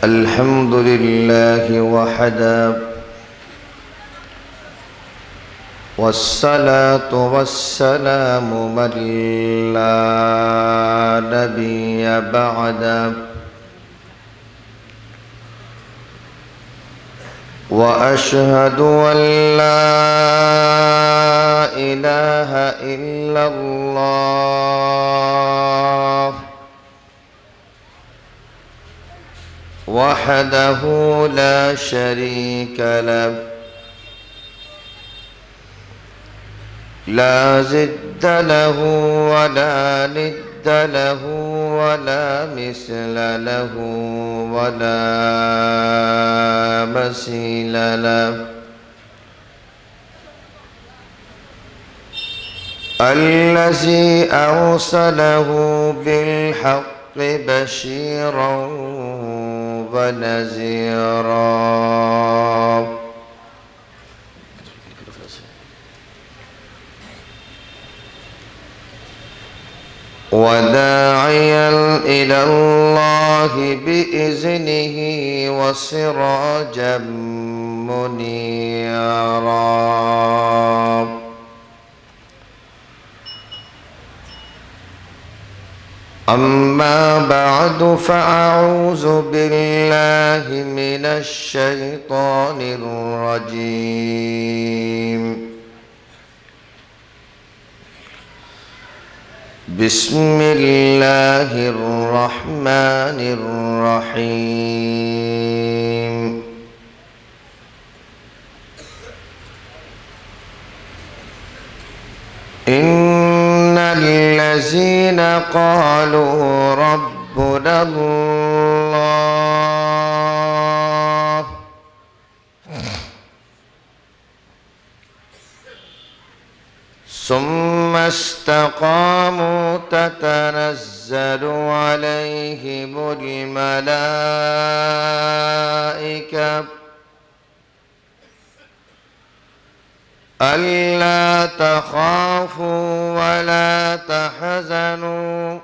الحمد لله وحده، والصلاة والسلام من لا نبي بعده، وأشهد أن لا إله إلا الله وحده لا شريك له، لا ضد له ولا ند له ولا مثل له ولا مثيل له، الذي أرسله بالحق بشيرا ونذيرا، وداعيا إلى الله بإذنه وسراجا منيرا. أما بعد، فأعوذ بالله من الشيطان الرجيم. بسم الله الرحمن الرحيم. إن الذين قالوا ربنا الله ثم استقاموا تتنزل عليهم الملائكة ألا تخافوا ولا تحزنوا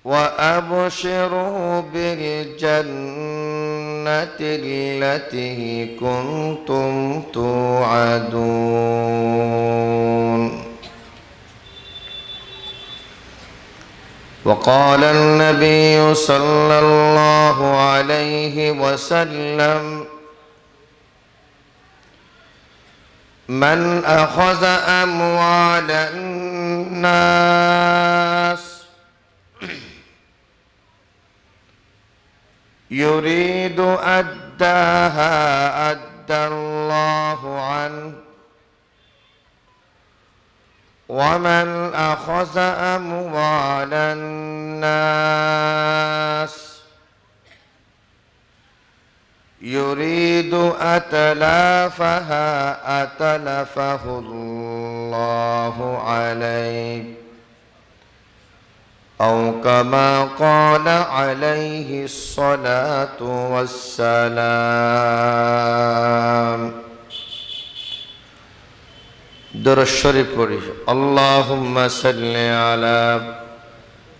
وأبشروا بالجنة التي كنتم توعدون. وقال النبي صلى الله عليه وسلم: من أخذ أموال الناس يريد أداها أدى الله عنه، ومن أخذ أموال الناس يريد أتلافها أتلفه الله عليه، أو كما قال عليه الصلاة والسلام. درود شريف পড়ি। اللهم صل على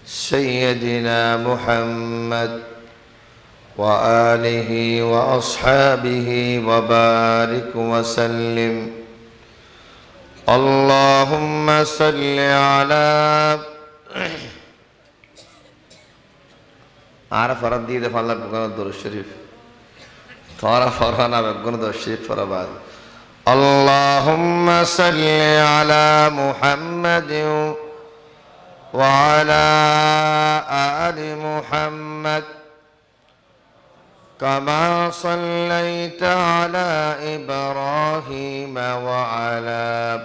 سيدنا محمد وآله وأصحابه وبارك وسلم. اللهم صل على عرف ردي دفع الله بقنا الدور الشريف طارا فرانا بقنا الدور الشريف فرا بعد. اللهم صل على محمد وعلى آل محمد كما صليت على إبراهيم وعلى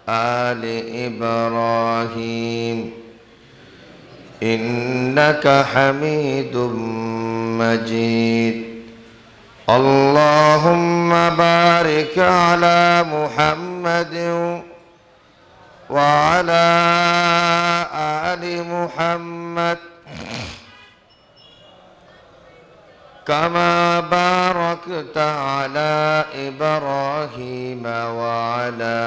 آل إبراهيم إنك حميد مجيد. اللهم بارك على محمد وعلى آل محمد كما باركت على إبراهيم وعلى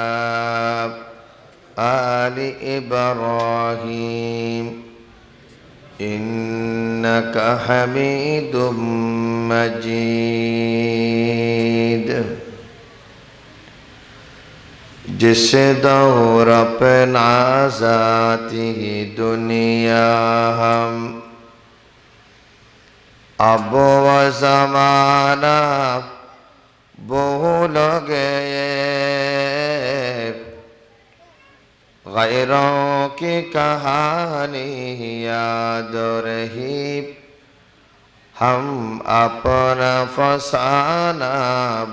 آل إبراهيم إنك حميد مجيد जिस दौर अपना ज़ाती दुनिया हम अब व ज़माना भूल गए गैरों की कहानी याद रही हम अपना फसाना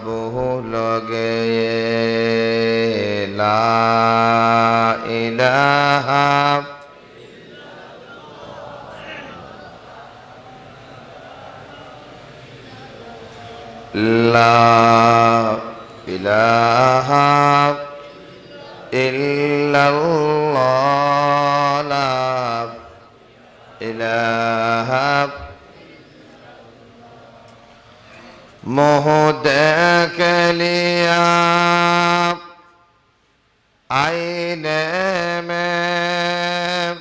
भूल गए ला इलाहा ला इलाहा इल्लल्लाह ला इलाहा मुँह देख लिया आईने में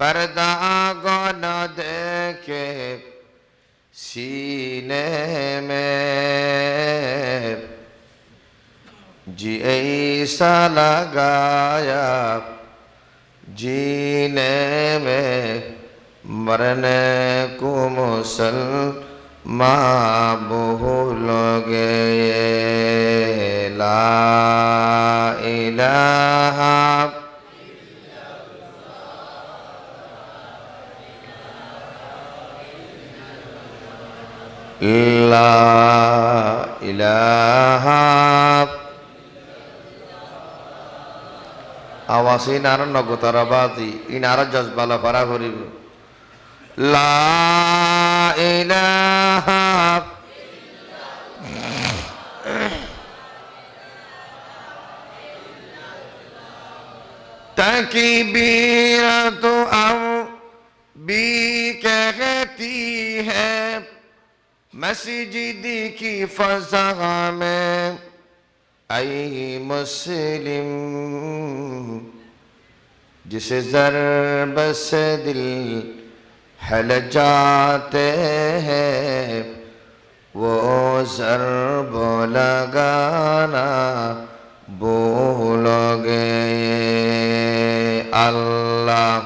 पर्दा को न देखे सीने में जी ऐसा लगाया जीने में मरने को मुसलमान भूल गए ला इलाहा ला इलाहा आवाज इनार नगतराबादी इनार जज्बाला पारा करिब ला इलाहा तकबीर तो अब भी कहती है मस्जिद की फज़ा में ऐ मुस्लिम जिस ज़रब से दिल हिल जाते हैं वो ज़रब लगाना भूल गए अल्लाह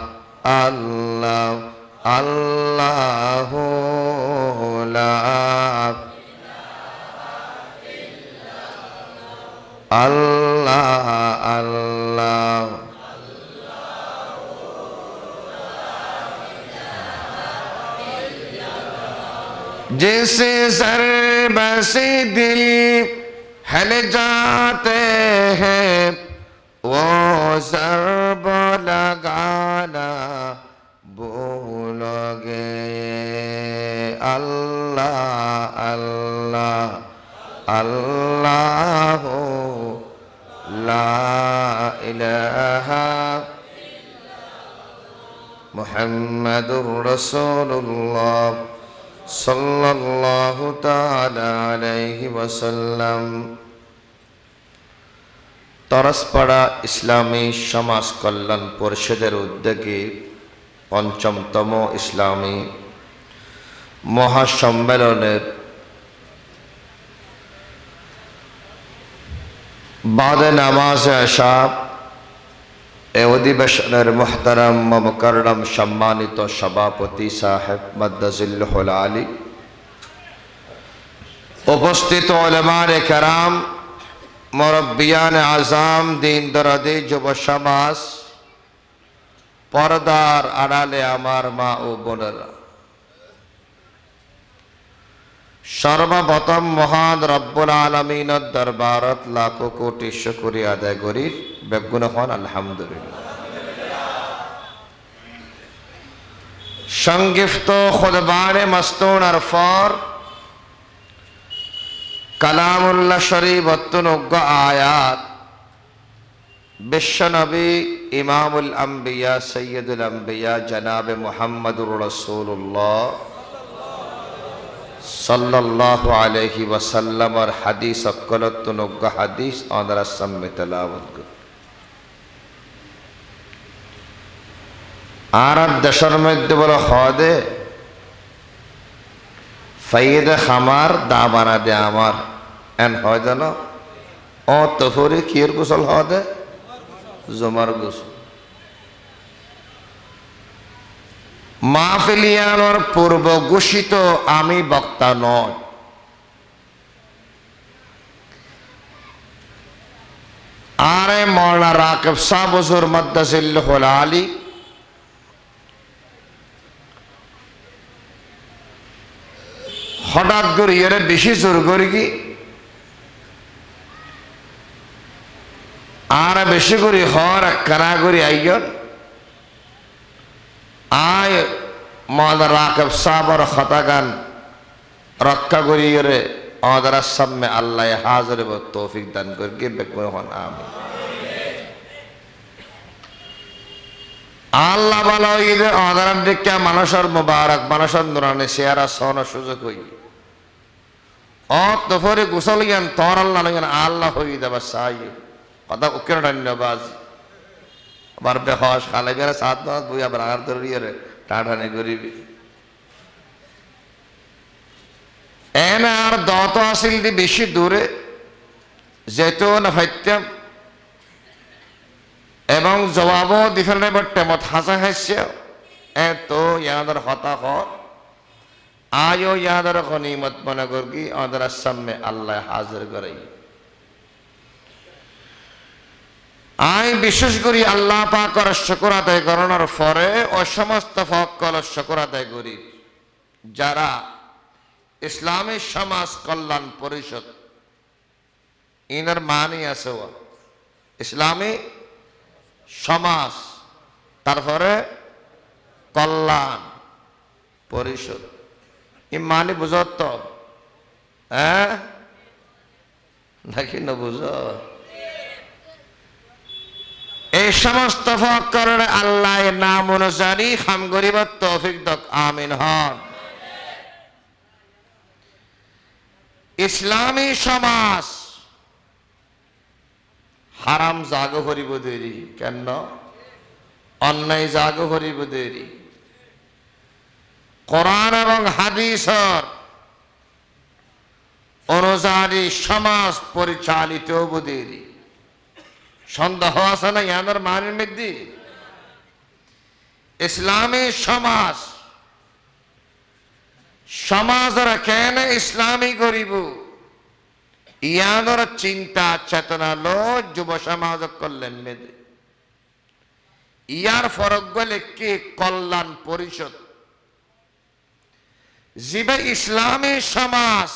अल्लाह अल्लाह ला अल्लाह अल्लाह जिस ज़रब से दिल हिल जाते हैं वो ज़रब लगाना भूल गए अल्लाह अल्लाह अल्लाह ला इलाहा मुहम्मदुर रसूलुल्लाह सल्लल्लाहु ताला अलैहि वसल्लम तरसपाड़ा इस्लामी समाज कल्याण परिषदेर उद्योगे पंचमतम इस्लामी महासम्मेलनेर बाद नामाज आशा ए अधिवेशनेर मुहतरम मुकर्रम सम्मानित सभापति साहेब मद्दाजिल्लुहुल आली उपस्थित उलमाए केराम मुरब्बियान आज़ाम दीन दरदी युव समाज पर्दार आड़ाले आमार मा ओ बोनेरा सर्वप्रथम महान रब्बुल आलमीनेर दरबारत लाखो कोटी शुक्रिया आदाय करी बेगुन हन आलহামদুলিল্লাহ संगिफ्त खुतबाने मस्तूनार पर कलामुल्लाह शरीफ अत्युनुग्ग आयात विश्वनबी इमामुल अंबिया सय्यदुल अंबिया जनाब मुहम्मदुर रसूलुल्लाह सल्लल्लाहु अलैहि वसल्लम और हदीस अक्कलतुनुग्ग हदीस आंध्र सम्मे तलावत আর দেশের মধ্যে বলে হদে ফাইদে খামার দা বানা দে আমার এন হয় যেন ও তফরি কির গোসল হদে জমার গোসল মাহফিলিয়ানোর পূর্ব ঘোষিত আমি বক্তা নয়। আরে মৌলানা রাকিব সাহেব হুজুর মাদ্দাজিল্লাহুল আলী হঠাৎ করে এর বেশি জোর করি কি আর বেশি করে হর কারা করে আইজন আয় মৌলানা রাকিব সাহেবের খতাগান রক্ষা করি এর আমাদের সামনে আল্লাহ হাজির তৌফিক দান করকে বেকুন হন আমি আল্লাহ ভালো ঈদে আমাদের দিকে মানুষের মুবারক মানুষের নুরানি শেয়ারা সহন সুযোগ হই ও তফরে গোসল জ্ঞান তোর আল্লাহ জ্ঞান আল্লাহ হই দেবা সাই কথা উকের ধন্যবাদ আবার বেহস খালে বেড়ে সাত মাস বই আবার আর ধরিয়ে রে টাটানি করিবি এনে আর দত আসিল দি বেশি দূরে যেত না ফাইতাম এবং জবাবও দিফেল নেবার টেমত হাসা হাসছে এ তো ইয়াদের হতাশ আয়ো ইয়াদের গনিমত মনে করি আমাদের সামনে আল্লাহ হাজির করে আমি বিশেষ করি আল্লাহ পাকের শুকর আদায় করানোর পরে ও সমস্ত ফকল শুকর আদায় করি যারা ইসলামী সমাজ কল্যাণ পরিষদ ইনার মানি আছে ইসলামী সমাজ তারপরে কল্যাণ পরিষদ এই মানি বুঝত তো হ্যাঁ নাকি না বুঝ এই সমস্ত ফকরের আল্লাহ নাম অনুসারী খাম গরিবত তৌফিক দক আমিন হন। ইসলামী সমাজ হারাম জাগ করিব দেরি কেন অন্যায় জাগ করিব দেরি কোরআন এবং হাদিসের অনুযায়ী সমাজ পরিচালিত দেরি সন্দেহ আছে না ইয়াদের মানের মধ্যে ইসলামী সমাজ সমাজরা কেন ইসলামী করিব ইয়াদের চিন্তা চেতনা লো যুব সমাজ কল্যাণ মেদে ইয়ার ফরক গলে কি কল্যাণ পরিষদ জিবে ইসলামী সমাজ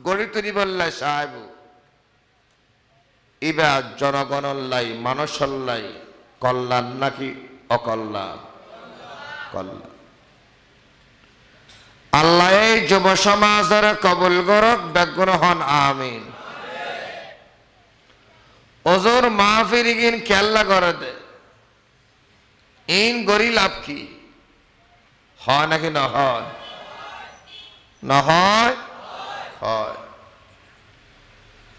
গড়ি তুলি বললে সাহেব ইবা জনগণল্লাই মানুষল্লাই কল্যাণ নাকি অকল্যাণ কল্যাণ আল্লাহ এই যুব সমাজের কবুল করক বেগুন হন আমিন। ওজোর মাহফিল ইন খেলা করে দে ইন গরি লাভ কি হয় নাকি না হয় না হয় হয়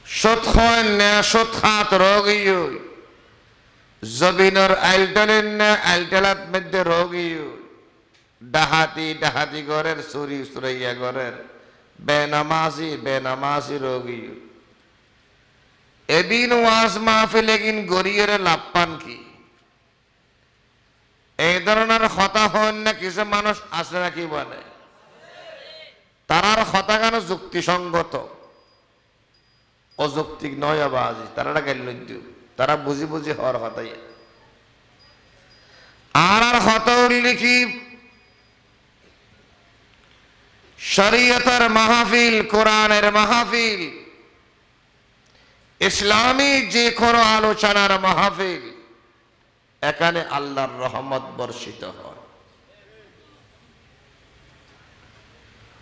সৎ হয় না সৎ হাত রোগী জবিনর আইলটলেন না আইলটলাত মধ্যে রোগী ডাহাতি ডাহাতি ঘরের চুরি চুরাইয়া ঘরের বেনামাজি রোগী এদিন ওয়াজ মাহফিলে কিন গরিয়ের লাভ পান কি এই ধরনের হতা হন না কিছু মানুষ আছে নাকি বলে তারার হতা কেন যুক্তিসঙ্গত অযৌক্তিক নয় বাজি তারা গেল তারা বুঝি বুঝি হওয়ার হতাই আর হতা উল্লেখি শরীয়তের মাহফিল কোরআনের মাহফিল ইসলামী যে কোনো আলোচনার মাহফিল এখানে আল্লাহর রহমত বর্ষিত হয়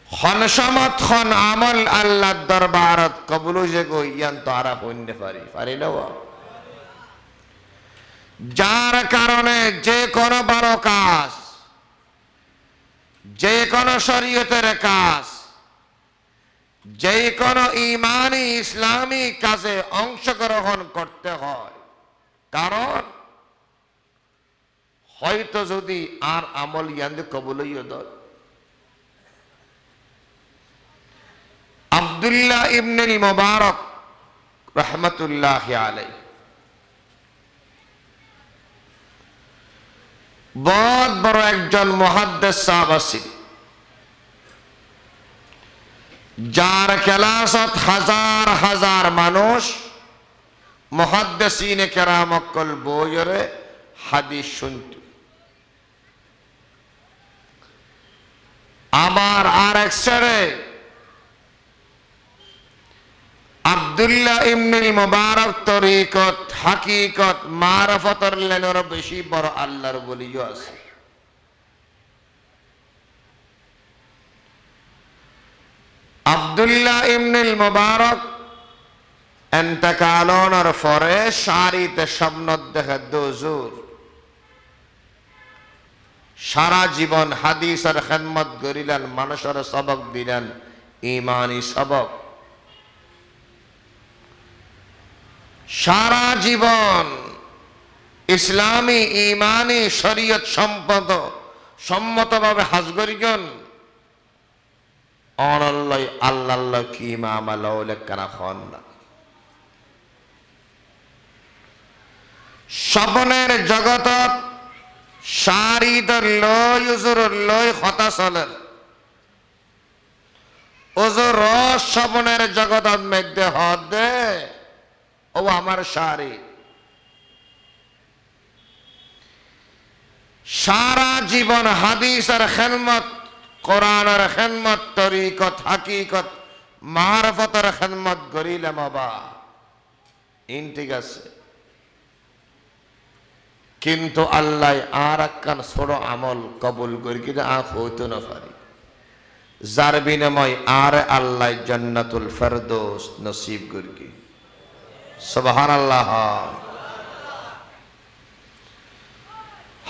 হনসমত খন আমল আল্লাহর দরবারত কবুল যে গইয়ান তারা পণ্যে পারি না যার কারণে যে কোনো বড় কাজ যে কোনো শরীয়তের কাজ যে কোনো ইমানি ইসলামী কাজে অংশগ্রহণ করতে হয় কারণ হয়তো যদি আর আমল ইয়ান্দে কবুল হইয়া দয়। আব্দুল্লাহ ইবনুল মুবারক রহমতুল্লাহি আলাইহি বহুত বড় একজন মুহাদ্দিস সাহাবা ছিল, যার ক্লাসত হাজার হাজার মানুষ মুহাদ্দিসিনে কেরাম অকল বইরে হাদিস শুনত। আবার আর এক সারে আব্দুল্লাহ ইবনুল মুবারক তরিকত হাকিকত মারফতর লেনর বেশি বড় আল্লাহর ওলিও আছে। আব্দুল্লাহ ইবনুল মুবারক এন্তেকালনের পরে সারিতে স্বপ্নত দেখে দুজুর সারা জীবন হাদিসের খেদমত করিলেন, মানুষের সবক দিলেন, ইমানি সবক। সারা জীবন ইসলামী ইমানি শরীয়ত সম্মতভাবে হাজ করিগন। অনল্লাই আল্লাহ কি মামালে কানা খন না। স্বপ্নের জগতত শারীদর লয় উজুর লয় কথা চলেন। ওজুর স্বপ্নের জগতত মেঘদে হদ দে ও আমার শারীর। সারা জীবন হাদিসের খেদমত, কোরআনের খেদমত, তরিকত হাকিকত মারফতের খেদমত করিলে বাবা ইন ঠিক আছে, কিন্তু আল্লাহ আর একখান ছোট আমল কবুল করি কিনা আখ হইতো না পারি, যার বিনিময় আর আল্লাহ জান্নাতুল ফেরদৌস নসিব করি। সুবহানাল্লাহ।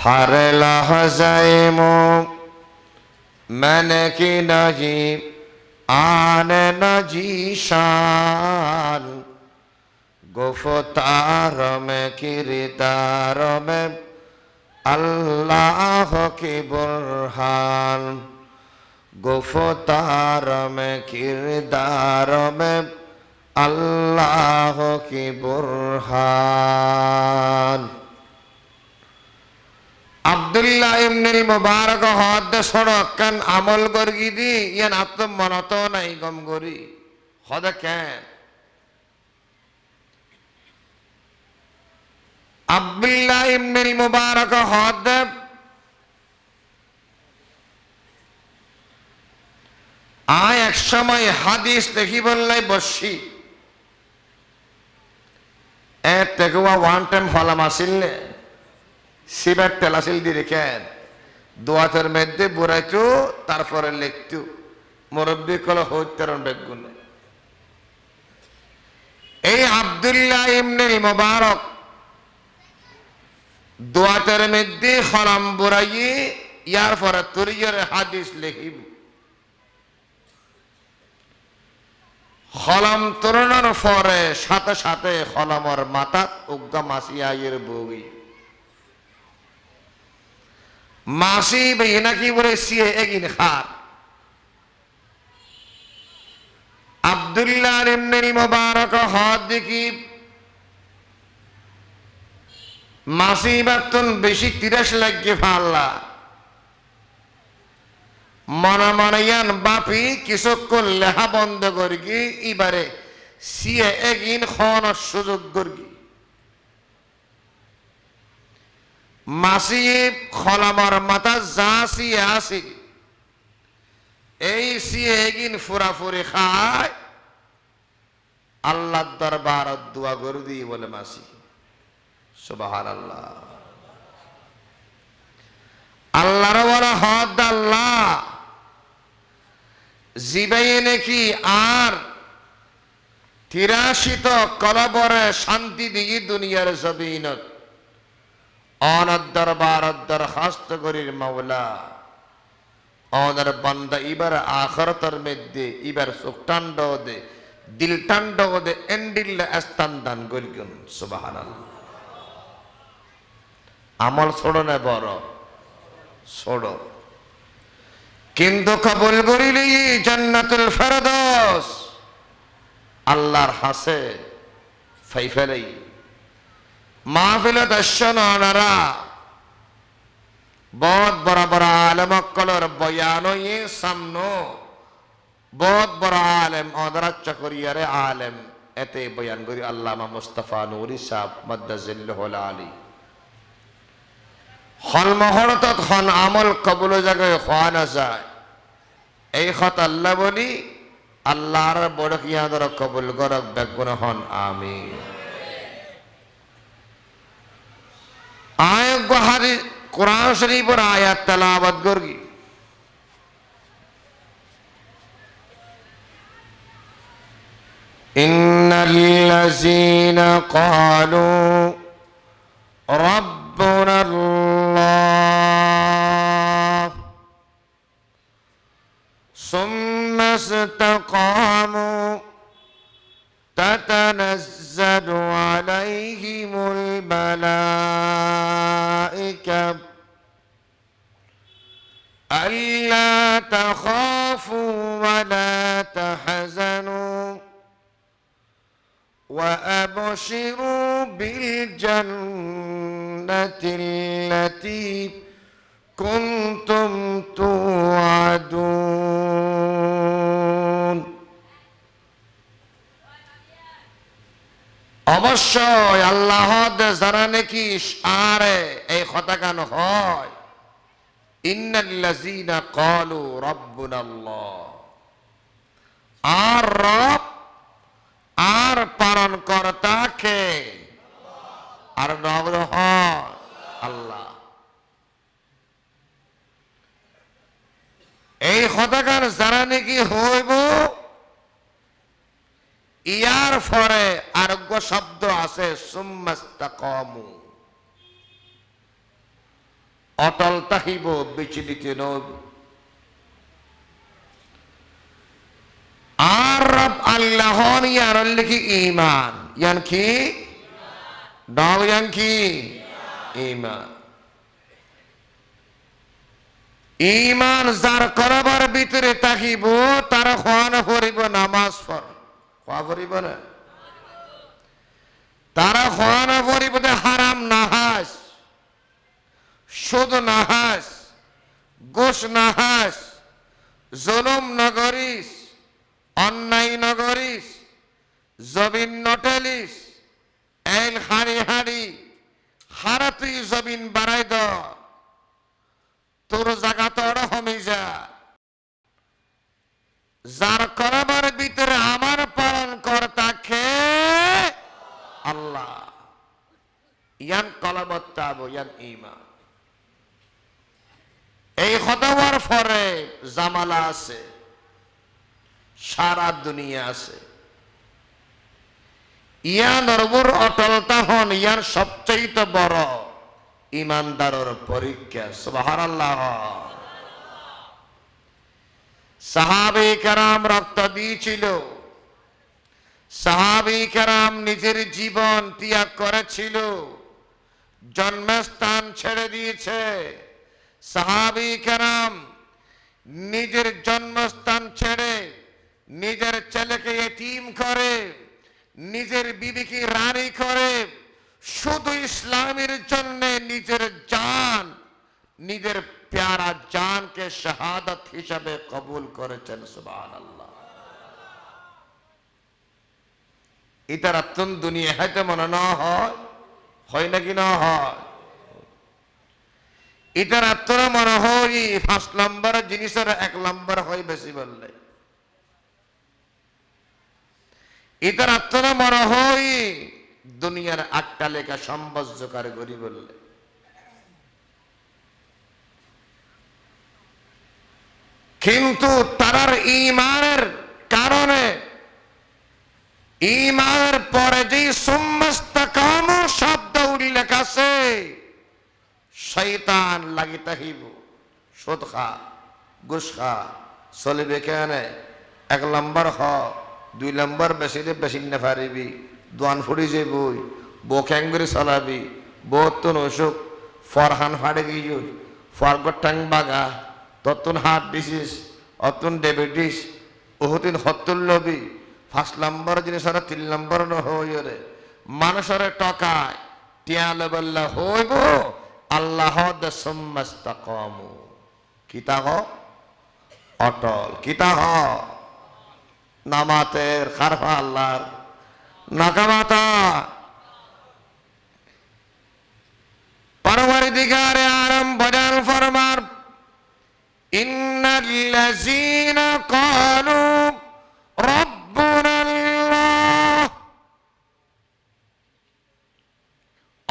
हर लहज़े मैंने की नहीं आने न जीशान, गुफ्तार में किरदार में अल्लाह की बुरहान, गुफ्तार में किरदार में अल्लाह की बुरहान। আব্দুল্লাহ ইবনুল মুবারক হদ সড়কান আমল করগি দি ইয়ান আত্ম মনত নাই গম করি হদ কেন। আব্দুল্লাহ ইবনুল মুবারক হদ আয় এক সময় হাদিস দেখি বললাই বসি এ তেগুয়া ওয়ান টাইম ফলাম আসিল নে সিবার তেলাসিল দিয়ে রেখেন দোয়াতের মধ্যে বুড়াইতো তারপরে লিখতো মুরব্বী কল হত্যারণ বেগুনে। এই আব্দুল্লাহ ইবনুল মুবারক দোয়াতের মধ্যে খলাম বুড়াইয়ে ইয়ার পরে তরিয়ার হাদিস লিখিব। খলাম তরুণের পরে সাথে সাথে খলামর মাথাত উগ্গা মাসিয়াইয়ের বগি মাসি বেনাকি বলে সিয়ে এগিন খার। আব্দুল্লাহ ইবনুল মুবারক হদ দেখি মাসি বাতুন বেশি 30 লাগে ফাল্লা মনে মনে ইয়ান বাপি কিছুক্ষণ লেহা বন্ধ করি এবারে সিয়ে এগিন খন সুযোগ করি। মাসি খলামর মাথা যা সিয়ে আসি এই সিয়ে এগিন ফুরাফুরি খায় আল্লাহ দরবার দোয়া করে দিই বলে মাসি। সুবহানাল্লাহ। আল্লাহর বড় হদ আল্লাহ জিবাই নাকি আর 83 কলবরে শান্তি দিই দুনিয়ার জমিনত অনার দরবার দরখাস্ত করির মাওলা অনার বান্দা এবার আখিরাতের মধ্যে এবার সুখটান্ড দে দিলটান্ড দে এন্ডিল স্থান দান করিন। সুবহানাল্লাহ। আমল ছোড়নে বড় ছোড়ো, কিন্তু কবুল করিলি জান্নাতুল ফেরদৌস আল্লাহর হাসে ফাইফেলেই মাহফিলত আসছেন ওনারা বহুত বড় বড় আলেম অক্কলর বয়ান সামনো বহুত বড় আলেম অদরাচ্চ করিয়ারে আলেম এতে বয়ান করি আল্লামা মুস্তাফা নুরি সাহ মাদ্দাজিল্লাহুল আলী হল মহরত খন আমল কবুল জায়গায় হওয়া না যায় এই খত আল্লাহ বলি আল্লাহর বড় কিয়াদর কবুল করক বেগুন হন আমিন। আয়াত হাদিস কুরআন শরীফের আয়াত তেলাওয়াত করি। ইন্নাল্লাযীনা ক্বালু রাব্বুনাল্লাহ সুম্মা ইসতাকামু تتنزل عليهم الملائكة ألا تخافوا ولا تحزنوا وأبشروا بالجنة التي كنتم توعدون। অবশ্যই আল্লাহ যারা নাকি আরে এই কথা কেন হয় ইন্নাল্লাযীনা ক্বালু রাব্বুনাল্লাহ আর রব আর পালন কর্তা কে আর রব হয় আল্লাহ। এই কথাকার যারা নাকি হইব ইয়ার পরে আরোগ্য শব্দ আছে সুম্মাস্তাকামু অটল তাহিব বিচলিত নব আর রব আল্লাহ ইয়ার লিখি ঈমান ইয়ান কি দাও ইয়ান কি ঈমান। ঈমান যার করবার ভিতরে তাকিব তার খানা করিব নামাজ পড় করিব না তারা খানা করিব হারাম নাহাস সুদ নাহাস ঘুষ নাহাস জুলুম নগরিস অন্যায় নগরিস জবিন নটেলিস এল হারি হারি হারা তুই জবিন বাড়াই দ তোর জায়গা তোর হমি যা যার করবার ভিতরে আমার পালন কর্তা কে আল্লাহ ইয়ান কলবত তাবু ইয়ান ঈমান। এই খতবার পরে জামালা আছে সারা দুনিয়া আছে ইয়ান রবুর অটলতা হন ইয়ান সবচেয়ে বড় ইমানদারের পরীক্ষা সুবহানাল্লাহ। সাহাবে কেরাম রক্ত দিয়েছিল সাহাবে কেরাম নিজের জীবন ত্যাগ করেছিল জন্মস্থান ছেড়ে দিয়েছে সাহাবে কেরাম নিজের জন্মস্থান ছেড়ে নিজের ছেলেকে এতিম করে নিজের বিবিকে রানী করে শুধু ইসলামের জন্য নিজের জান নিজের প্যারা জানকে শাহাদাত হিসাবে কবুল করেছেন সুবহানাল্লাহ। এটার আত্মন দুনিয়া হয়তো মনে না হয় নাকি না হয় এটার আত্মরা মনে হয় 5 নম্বর জিনিসের 1 নম্বর হয় বেশি বললে এটার আত্মরা মনে হয় দুনিয়ার 8টা লেখা সম্বজ্জকার করি বললে কিন্তু তার ঈমানের কারণে ঈমানের পরে যে সুম্মাস্তাকামু শব্দ উল্লেখ আছে শয়তান লাগি তাহিব সুদ খা ঘুষ খা চলিবে কেন 1 নম্বর হ 2 নম্বর বেশি বেশি না পারিবি দোয়ান ফুড়ি যে বই বো খ্যাঙ্গুরি চলাবি বহুত অসুখ ফরহান ফাড়ে গিয়ে ফার্গর টাং বাগা ততুন হার্ট ডিজিজ অতুন ডায়াবেটিস ওহতিন হত্তুল লবি 5 নম্বর জিনিস আর 3 নম্বর নহইরে মানুষের টকায় টিয়ালে বললা হইব আল্লাহ দসম্মাস্তাকামু কিতাহ অটল কিতাহ নামাতের খারফা আল্লাহর নাকামাতা পরবর্তীকারে আরম বজাল ফরমার ইন্নাল্লাযীনা ক্বালু রাব্বুনাল্লাহ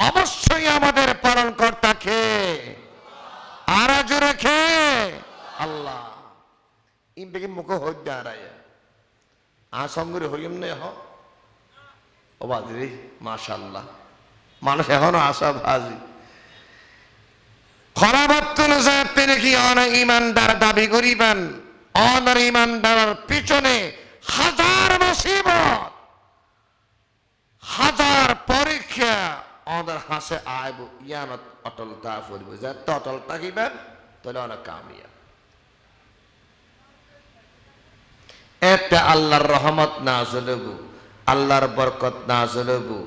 অবশ্যই আমাদের পালন কর্তা কে আর জোরে কে আল্লাহ ইন বেগে মুখ হইতে আরায় আসঙ্গরে হইম নে হ ও বাজরি মাশাআল্লাহ মানুষ এখনো আশা ভাজি খরাবাত্তুন জাতের কি অন ইমানদার দাবি করিবেন অনর ইমানদারের পিছনে হাজার মুসিবত হাজার পরীক্ষা ওদের হাসে আইব ইয়ানত অটলতা ফুরব যত অটল থাকিবেন তাহলে অনেক কামিয়া একটা আল্লাহর রহমত নাযিল হবু আল্লাহর বরকত নাযিল হবু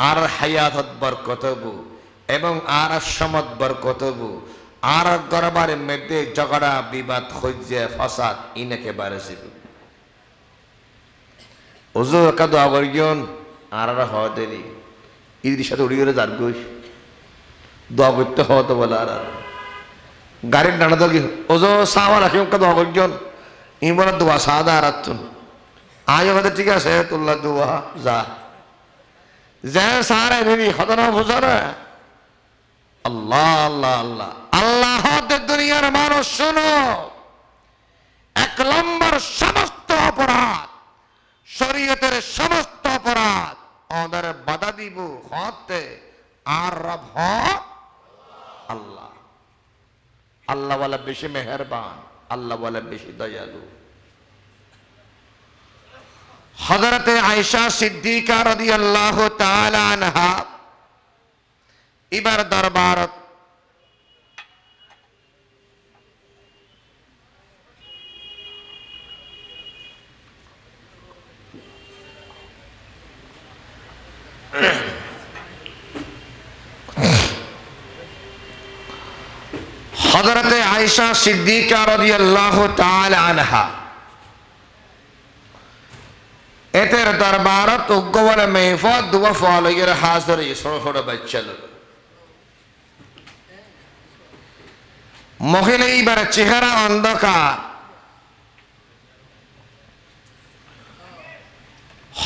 আর হায়াতত বরকত হবু এবং আর সমত বরকত হবু আর দরবারের মধ্যে ঝগড়া বিবাদ হইছে ফাসাদ ইনকে বারসিব ওজো একা দোয়া করিয়ন আর হদেরি ইদির সাথে উড়িয়ে যারগই দোয়া করতে হতো বলে আর গাড়ির ডানা দল ওজো সাওয়া রাখি ওকে দোয়া করিয়ন ইমন দোয়া সাদা আর আজ আমাদের ঠিক আছে তুল্লা দোয়া যা যে সারা এনে হতনা বুঝারা আল্লাহ আল্লাহ আল্লাহ আল্লাহ দুনিয়ার মানুষ শোনো 1 নম্বর সমস্ত অপরাধ শরীয়তের সমস্ত অপরাধ ওদের বাধা দিব হতে আর রব হ আল্লাহ আল্লাহ ওয়ালা বেশি মেহেরবান আল্লাহ ওয়ালা বেশি দয়ালু হযরতে আয়েশা সিদ্দিকা রাদিয়াল্লাহু তাআলা আনহা এবার দরবার হযরতে আয়েশা সিদ্দিকা রাদিয়াল্লাহু তাআলা আনহা এতের দরবারত উগ্গওয়াল মেহফাদ দুয়া ফালয়ের হাজির ছোট ছোট বাচ্চা লোক মহিলা এইবার চেহারা অন্ধকার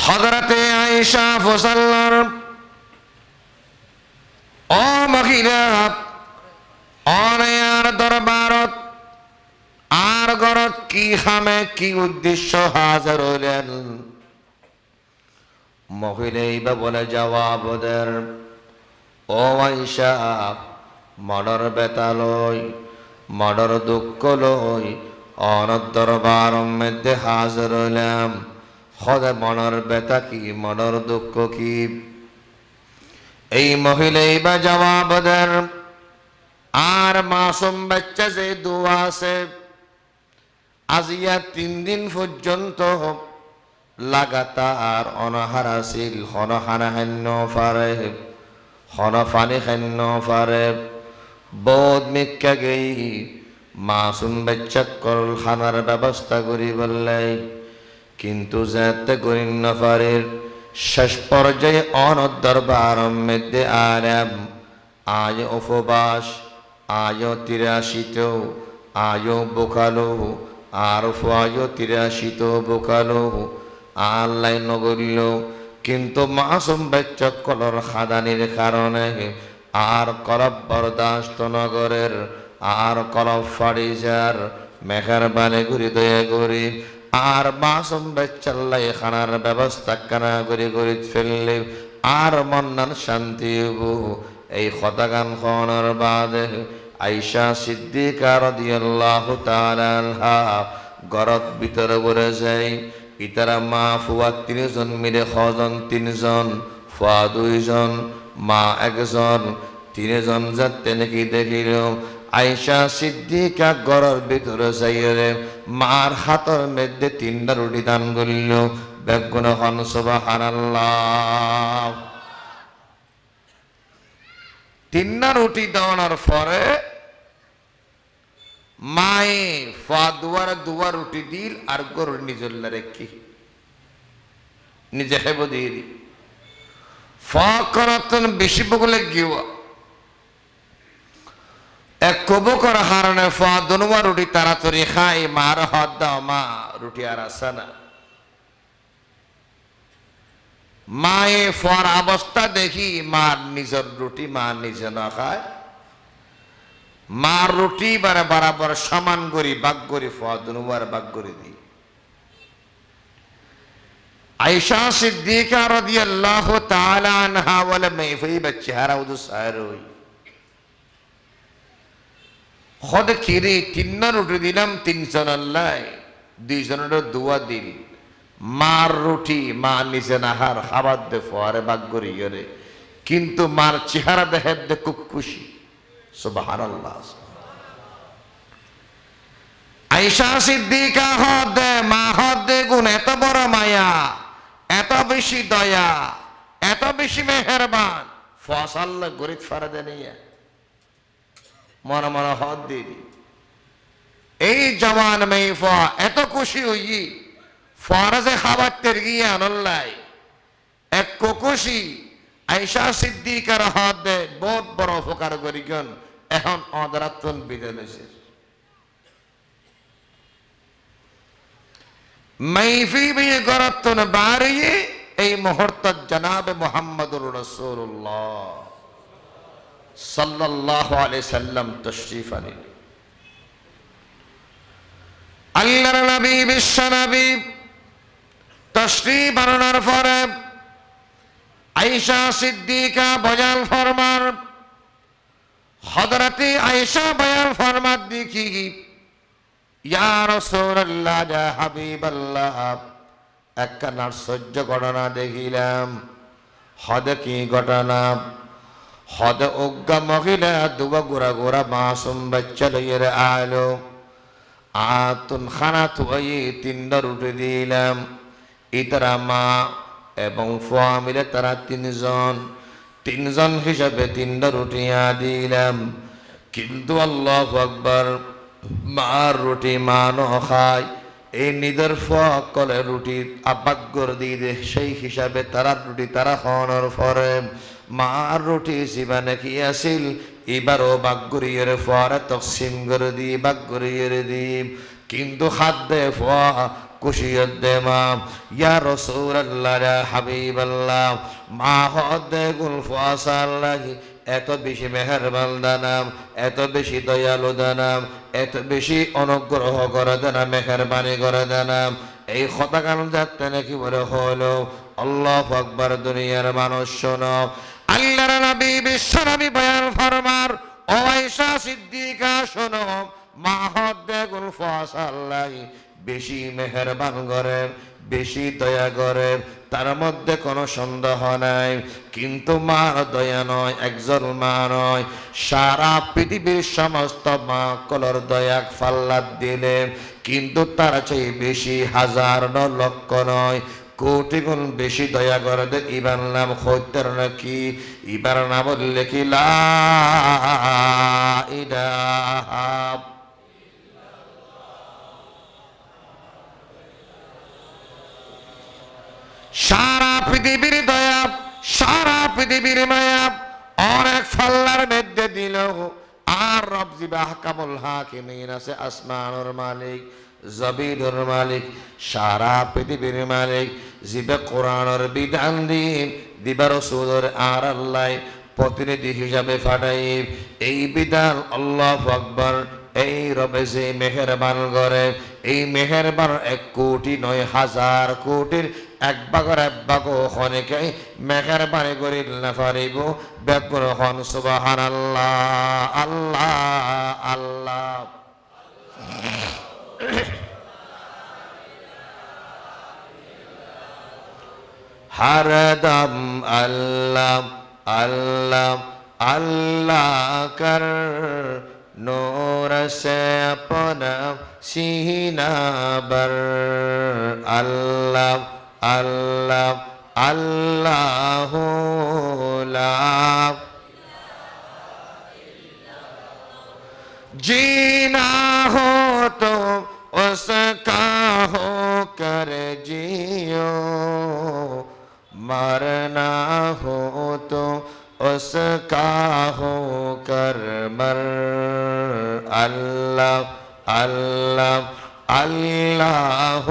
হযরতে আয়েশা ফসাল্লার ও মহিলা অনেয়ার দরবারত আর গরত কি খামে কি উদ্দেশ্য হাজির হলেন মহিলা এইবার বলে জবাব দের ও আয়েশা মনের বেতা লই মনের দুঃখ লই অনর দরবার মধ্যে হাজির হইলাম হদে মনের বেতা কি মনের দুঃখ কি এই মহিলা এইবার জবাব দেন আর মাসুম বাচ্চা যে দোয়া আছে আজিয়া 3 দিন পর্যন্ত লাগাতার অনাহারা ছিল হন খানা খান্য পারে হন পানি খান্য পারে বোধ মিক্কা গেই মাসুম বাচ্চা করল খানার ব্যবস্থা করি বললে কিন্তু যাতে করি না পারে শেষ পর্যায়ে অনর দরবার মধ্যে আরাম আজ উপবাস আজ 83 আজ বোকালো আর আজ 83 বোকালো আল্লাহ নগরল কিন্তু মাসুম বাচ্চা কলর খাদানির কারণে আর কলব বরদাস্ত নগরের আর কলব ফাড়িজার মেহরবানি করি দয়া করি আর মাসুম বাচ্চাল্লাই খানার ব্যবস্থা কানা করে করে ফেললে আর মন্নান শান্তি হবো এই খতাগান খাওয়ানোর বাদে আয়েশা সিদ্দিকা রাদিয়াল্লাহু তাআলা আনহা ঘরত ভিতরে বলে যায় ইতারা মা ফুয়া 3 জন মিলে খজন 3 জন ফুয়া 2 জন মা 1 জন 3 জন যাতে নাকি দেখিল আয়েশা সিদ্দিকা ঘরের ভিতরে যাইরে মার হাতের মধ্যে 3টা রুটি দান করিল। বেগুন হন সুবহানাল্লাহ। 3টা রুটি দেওয়ানোর পরে মায়ে দুয়ার রুটি দিল আর গরুর নিজল্লা রেখি নিজে হেব দিয়ে দি ফন বেশি বগলে গিয়া এক কবু করা হারণে দুনুয়া রুটি তাড়াতাড়ি খাই মার হাত দাও মা রুটি আর আসে না। মায়ে ফর অবস্থা দেখি মার নিজের রুটি মা নিজে না খায়, মার রুটি বারে বরাবর সমান করি বাগ করি দুনুয়ার বাগ করে দিই। আয়েশা সিদ্দিকা রাদিয়াল্লাহু তাআলা আনহা বলে মেফই চেহারা উদু সারই খদ খিরি 3টা রুটি দিলাম 3 জনের 2 জনের দুয়া দিল। মার রুটি মা নিজে নাহার খাবার দে ফোয়ারে বাগ করি গেলে, কিন্তু মার চেহারা দেখে খুব খুশি। সুবহানাল্লাহ। আয়েশা সিদ্দিকা হদ মা হদ গুণ এত বড় মায়া, এত বেশি দয়া, এত বেশি মেহেরবান ফসাল্লা গরিব ফারাদে নিয়ে মনে মনে হদ দিদি এই জওয়ান মেয়ে ফ এত খুশি হই ফরাজে খাবার তের গিয়ে আনল্লাই এক খুশি। আয়েশা সিদ্দিকার হদ বহুত বড় উপকার করিগন এখন অদরাতন বিদেলেছে মাইফি বিয়ে গরাতন বাড়িয়ে এই মুহূর্ত জনাবে মুহাম্মদুর রাসূলুল্লাহ সাল্লাল্লাহু আলাইহি সাল্লাম তশরিফ আনিলেন। আল্লাহর নবী বিশ্ব নবী তশরিফ আনার পরে আয়েশা সিদ্দিকা বয়ান ফরমান, হযরতে আয়েশা বয়ান ফরমাত দেখি ইয়া রাসূলুল্লাহ ইয়া হাবিবাল্লাহ একখানার সহ্য ঘটনা দেখিলাম। হদ কি ঘটনা? হদ অজ্ঞা মহিলা দুবা গোড়া গোড়া মাসুম বাচ্চা লইয়ের আলো আতুন খানা থুয়ে 3টা রুটি দিলাম। ইতারা মা এবং ফুয়া মিলে তারা 3 জন হিসাবে 3টা রুটি দিলাম। কিন্তু আল্লাহু আকবার মার রুটি মা ন খায়, এই নিদর ফলে রুটি আবাগ্গর দিয়ে সেই হিসাবে তারা রুটি তারা খাওয়ানোর পরে মার রুটি জীবনে কি আসিল এবারও বাগ্গরিয়ের ফরে তকসিম করে দি বাগ্গরিয়ের দি, কিন্তু খাদ্যে ফোয়া খুশিয়ত দে মা ইয়া রাসূলুল্লাহ ইয়া হাবিবাল্লাহ মা হদে গুল ফসাল্লাহি এত বেশি মেহেরবান দানাম, এত বেশি দয়ালু দানাম, এত বেশি অনুগ্রহ করে দানাম, মেহেরবানি করে দানাম। এই কথা কারণ যাতে নাকি বলে হলো আল্লাহু আকবার। দুনিয়ার মানুষ শোনো, আল্লাহর নবী বিশ্ব নবী বয়ান ফরমার ও আয়েশা সিদ্দিকা শোনো, মা হদে গুল ফসাল্লাহি বেশি মেহেরবান করে, বেশি দয়া করে, তার মধ্যে কোনো সন্দেহ নাই। কিন্তু মার দয়া নয়, একজন মা নয়, সারা পৃথিবীর সমস্ত মা কলর দয়া ফাল্লাত দিলে কিন্তু তার চেয়ে বেশি হাজার নয় লক্ষ নয় কোটি গুণ বেশি দয়া করে দে। ইবার নাম হইতের নাকি ইবার নাম বললে কি লা ইলাহা সারা পৃথিবীর দয়া, সারা পৃথিবীর মায়া অনেক ফাল্লার মধ্যে দিল। আর রব জিবা হাকামুল হাকিমিন আছে, আসমানুর মালিক, জবিনুর মালিক, সারা পৃথিবীর মালিক, জিবা কোরআনের বিধান দিন দিবা রাসূলের আর আল্লাহ প্রতিনিধি হিসাবে ফাটাই এই বিধান। আল্লাহু আকবার। এই রবে যে মেহেরবান করে, এই মেহেরবান 1 কোটি নয় হাজার কোটির 1 ভাগের 1 ভাগ অনেকে মেহেরবানি করিল না পারিব। ব্যাকুল হন সুবহানাল্লাহ। আল্লাহ আল্লাহ হরদম আল্লাহ আল্লাহ আল্লাহ কর नूर से अपना सीना बर अल्लाह अल्लाह अल्लाह ला जीना हो तो उसका हो कर जियो, मरना हो तो उसका हो कर मर अल्लाह अल्लाह अल्लाह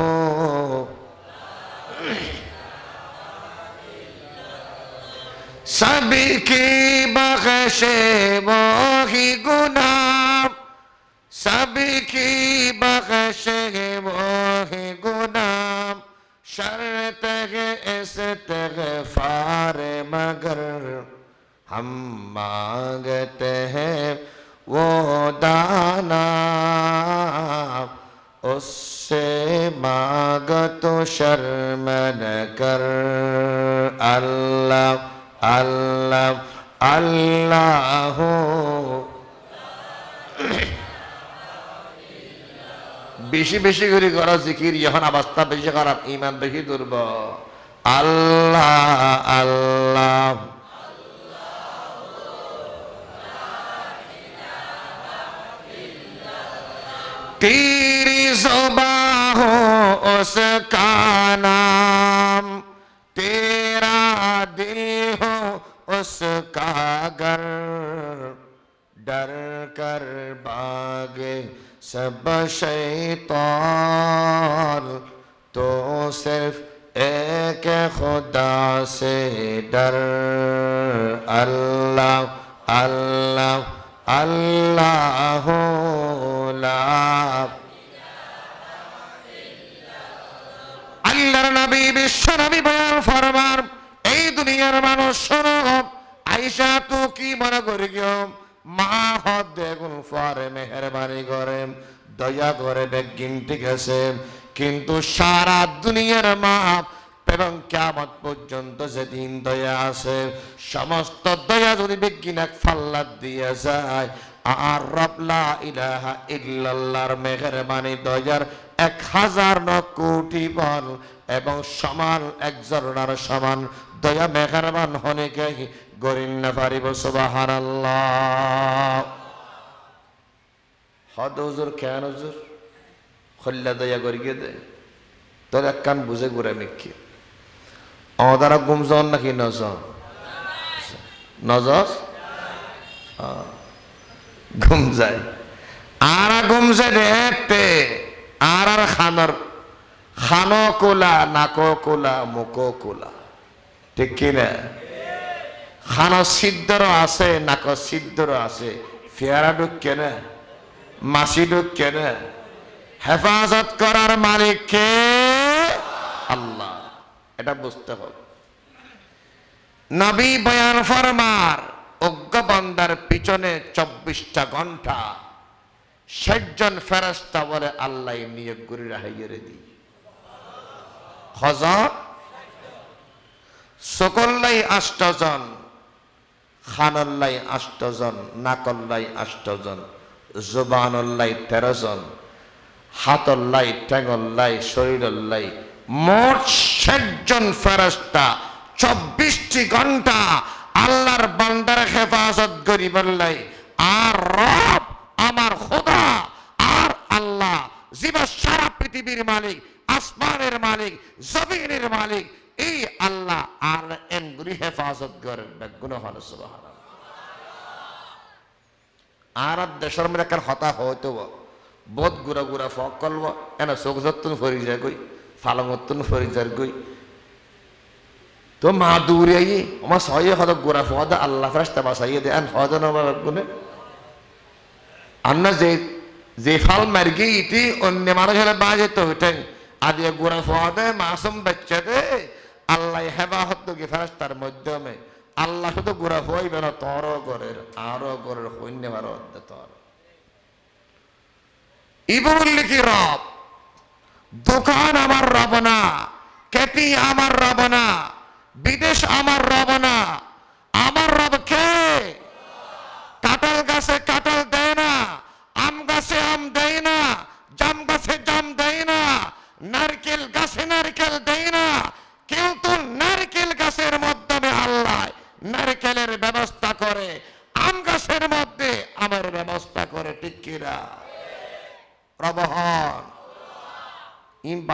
सभी की बख्शे वो ही गुनाह, सभी की बख्शे वो ही गुनाह, शर्त है इस्तिग़फ़ार मगर हम मांगते हैं वो दाना, उससे मांग तो शर्म न कर अल्लाह अल्लाह अल्लाह বেশি বেশি করে করা জিকির, যখন অবস্থা বেশি খারাপ ঈমান বেশি দুর্বল। আল্লাহ আল্লাহ तेरी ज़ुबां हो उसका नाम, तेरा दिल हो उसका घर, डर कर भागे सब शैतान, तो सिर्फ एक खुदा से डर अल्लाह अल्लाह अल्लाह ला আল্লাহর নবী বিশ্ব নবী বয়ান ফরমান, এই দুনিয়ার মানুষ শোনো, আয়েশা তো কি মনে করি গো, মা হদ দেখুন ফারে মেহেরবানি করে দয়া করে বেগিন, ঠিক আছে, কিন্তু সারা দুনিয়ার মা এবং কিয়ামত পর্যন্ত যেদিন দয়া আছে, সমস্ত দয়া যদি বেগিন এক ফাল্লা দিয়ে যায়, আর রব লা ইলাহা ইল্লাল্লাহর মেহেরবানি দয়ার 1000 কোটি বল এবং সমান এক ঝরনার সমান দয়া মেহেরবান হনে কে গরিন না পারিব। সুবহানাল্লাহ। হদ হুজুর কেন হুজুর খল্লা দয়া করিয়ে দে তোর এক কান বুঝে ঘুরে মিকি অদারা গুমজন নাকি নজ নজ ঘুম যায় আর ঘুম যায় রে আর আর খানর খানো কোলা নাকো কোলা মুখো কোলা, ঠিক কিনা? খানো সিদ্ধর আছে নাক সিদ্ধর আছে, ফেয়ারা ঢুকে না মাসি ঢুকে না, হেফাজত করার মালিক কে? আল্লাহ। এটা বুঝতে হবে। নবী বয়ান ফরমার অজ্ঞ বান্দার পিছনে 24টা ঘন্টা 60 জন ফেরেশতা বলে আল্লাহ নিয়োগ করে রাখিয়ে দি হজর সকল্লাই 8 জন, খানল্লাই 8 জন, নাকল্লাই 8 জন, জবানল্লাই 13 জন, হাতল্লাই ঠ্যাঙল্লাই শরীরল্লাই, মোট 60 জন ফেরেশতা 24টি ঘন্টা আল্লাহর বান্দার হেফাজত করি বললাই। আর রব আমার খোদা আর আল্লাহ যিনি সারা পৃথিবীর মালিক, আসমানের মালিক, জমিনের মালিক, এই আল্লাহ আর এমগুলি হেফাজত করেন বেগুন হল। সুবহানাল্লাহ। আর দেশের মধ্যে একটা হতা হইতো বোধ গুড়া গুড়া ফক করব এনে চোখ যত্ন ফরি যায় গই ফালমত্তন ফরি যার গই তো মা দূরে আই আমার সহায় হদ গুড়া ফদ আল্লাহ ফেরেশতা বাসাইয়ে দেন হদ নবা বেগুনে আন্না যে যে ফাল মার্গি ইতি অন্য মানুষ হলে বাজে তো হইতেন আদি গুড়া ফদে মাসুম বাচ্চাদে আল্লাহ হেফাজত কি ফেরেশতার মাধ্যমে আল্লাহ শুধু গুড়া ফইবে না তোর ঘরের আরো ঘরের হইন্য বারো তোর ইবুল কি রব দোকান আমার রব না, কেটি আমার রব না, বিদেশ আমার রব না, আমার রব কে? কাঁঠাল গাছে কাঁঠাল দেয় না,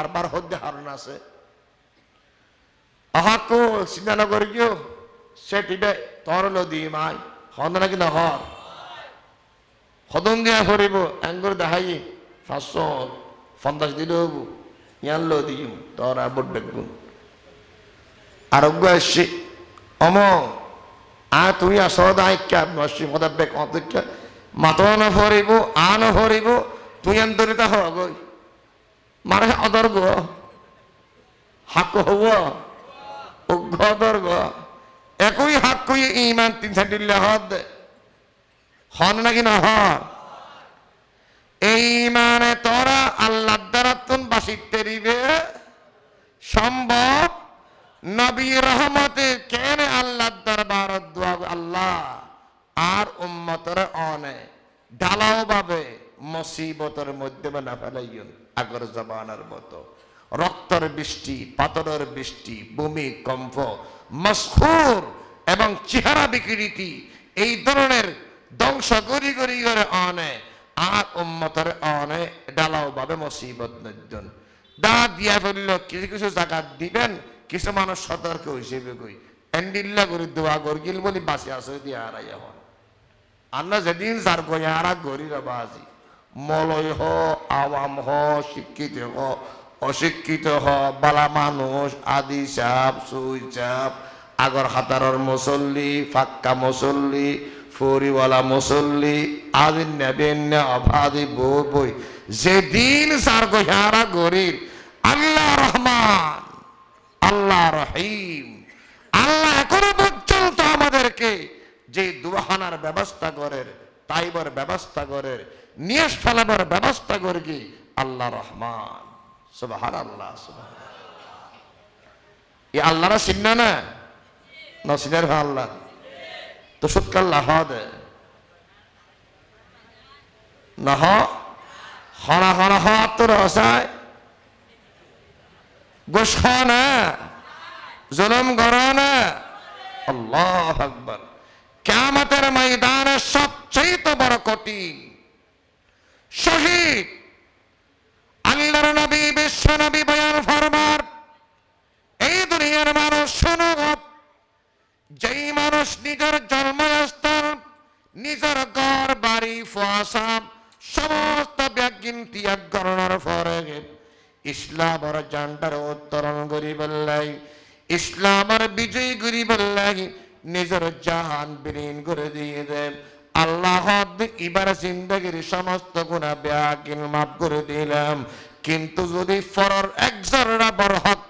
বারবার হদ্দে হারণ আছে আহাকো চিন্তা করি গিয়েও সে টিপে তরল দিয়ে মাই হন নাকি না হর হদন দিয়া ফুরিব আঙ্গুর দেখাই 550 দিল ইয়ান লো দিম তোর আবুর দেখুন আরোগ্য আসছি অম তুই আসদ আইক্যা নসি মদাবেক অতক্যা মাতো না ফরিব না ফরিব তুই আন্তরিতা হগই মারে অদর্গ হাক হব উগ্র অদর্গ একই হাক কই ইমান 3 হদ হন নাকি না হন এই ইমানে তোরা আল্লাহ দ্বারা তুন বাসিতে দিবে সম্ভব নবী রহমতে কেন আল্লাহ দরবার দোয়া আল্লাহ আর উম্মতের অনে ঢালাও ভাবে মুসিবতের মধ্যে না ফেলাইন আগর জমানার মতো রক্তের বৃষ্টি পাথরের বৃষ্টি ভূমিকম্প মসখুর এবং চেহারা বিকৃতি এই ধরনের ধ্বংস করি করি করে অনে আর উম্মতের অনে ঢালাও ভাবে মুসিবত নজন দা দিয়া ফেলল কিছু কিছু জাকাত দিবেন কিছু মানুষ সতর্ক হিসেবে কই এন্ডিল্লা করে দোয়া গরগিল বলি বাসি আসে দিয়ে হারাই এখন আমরা যেদিন যার গই হারা গরির বাজি মলয় হ আওয়াম হ শিক্ষিত হ অশিক্ষিত হ বালা মানুষ আদি চাপ সুই চাপ আগর হাতারর মুসল্লি ফাক্কা মুসল্লি ফরিওয়ালা মুসল্লি আদিন নেবেন অবাধি বই বই যেদিন যার গই হারা গরির আল্লাহ রহমান আল্লাহ রহিম আল্লাহ এখনো পর্যন্ত আমাদেরকে যে দুহানার ব্যবস্থা করেন তাইবার ব্যবস্থা করেন নিয়ে ফেলাবার ব্যবস্থা করে কি আল্লাহ রহমান সুবহানাল্লাহ এই আল্লাহরা চিন্না না নসিনের আল্লাহ তো সৎকার লাহ দে নহ হনা হনা হাত তো রসায় গোস না জুলুম করো না আল্লাহু আকবার কিয়ামতের ময়দানে সবচেয়ে বড় কঠিন শহীদ আল্লাহর নবী বিশ্ব নবী বয়ান ফরমান এই দুনিয়ার মানুষ শোনো যেই মানুষ নিজের জন্মস্থান নিজের ঘর বাড়ি ফসা সমস্ত ব্যাগিন ত্যাগ করার পরে ইসলামের জান্ডার উত্তরণ করি বললাই ইসলামের বিজয় করি বললাই নিজের জান বিলীন করে দিয়ে দেন আল্লাহ এবার জিন্দগির সমস্ত গুনাহ ব্যাগিন মাফ করে দিলাম কিন্তু যদি ফরর একজরা বড় হক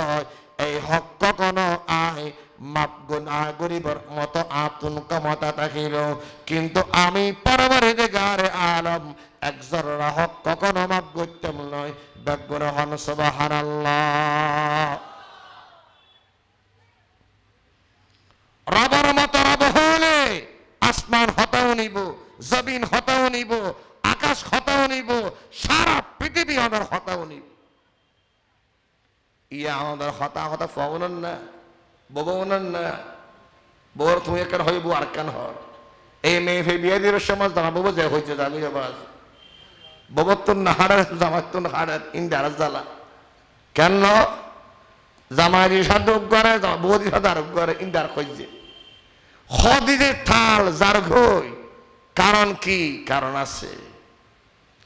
হয় এই হক কখনো আয় মাপ গুনাহ করিবার মতো আতুন ক্ষমতা থাকিল কিন্তু আমি পরবর্তীকারে আলম একজরা হক কখনো মাপ করতাম নয় বেগুন হন সুবহানাল্লাহ রবার মতো রব হলে আসমান হতাও নিব জমিন হতাও নিব আকাশ হতাও নিব সারা পৃথিবী আমাদের হতাও নিব ইয়া আমাদের হতা হতা ফাউনন না ববনন না বর তুমি একর হইব আর কেন হর এই মেয়ে ফে বিয়ে দির সমাজ দাঁড়াবো যে হইছে জানি বাস ববতুন না হাড়ার জামাতুন হাড়ার ইন্দার জ্বালা কেন জামাইরি সাধু করে বৌদি সাধু আর করে ইন্দার কইছে খদিজে থাল যার ঘই কারণ কি কারণ আছে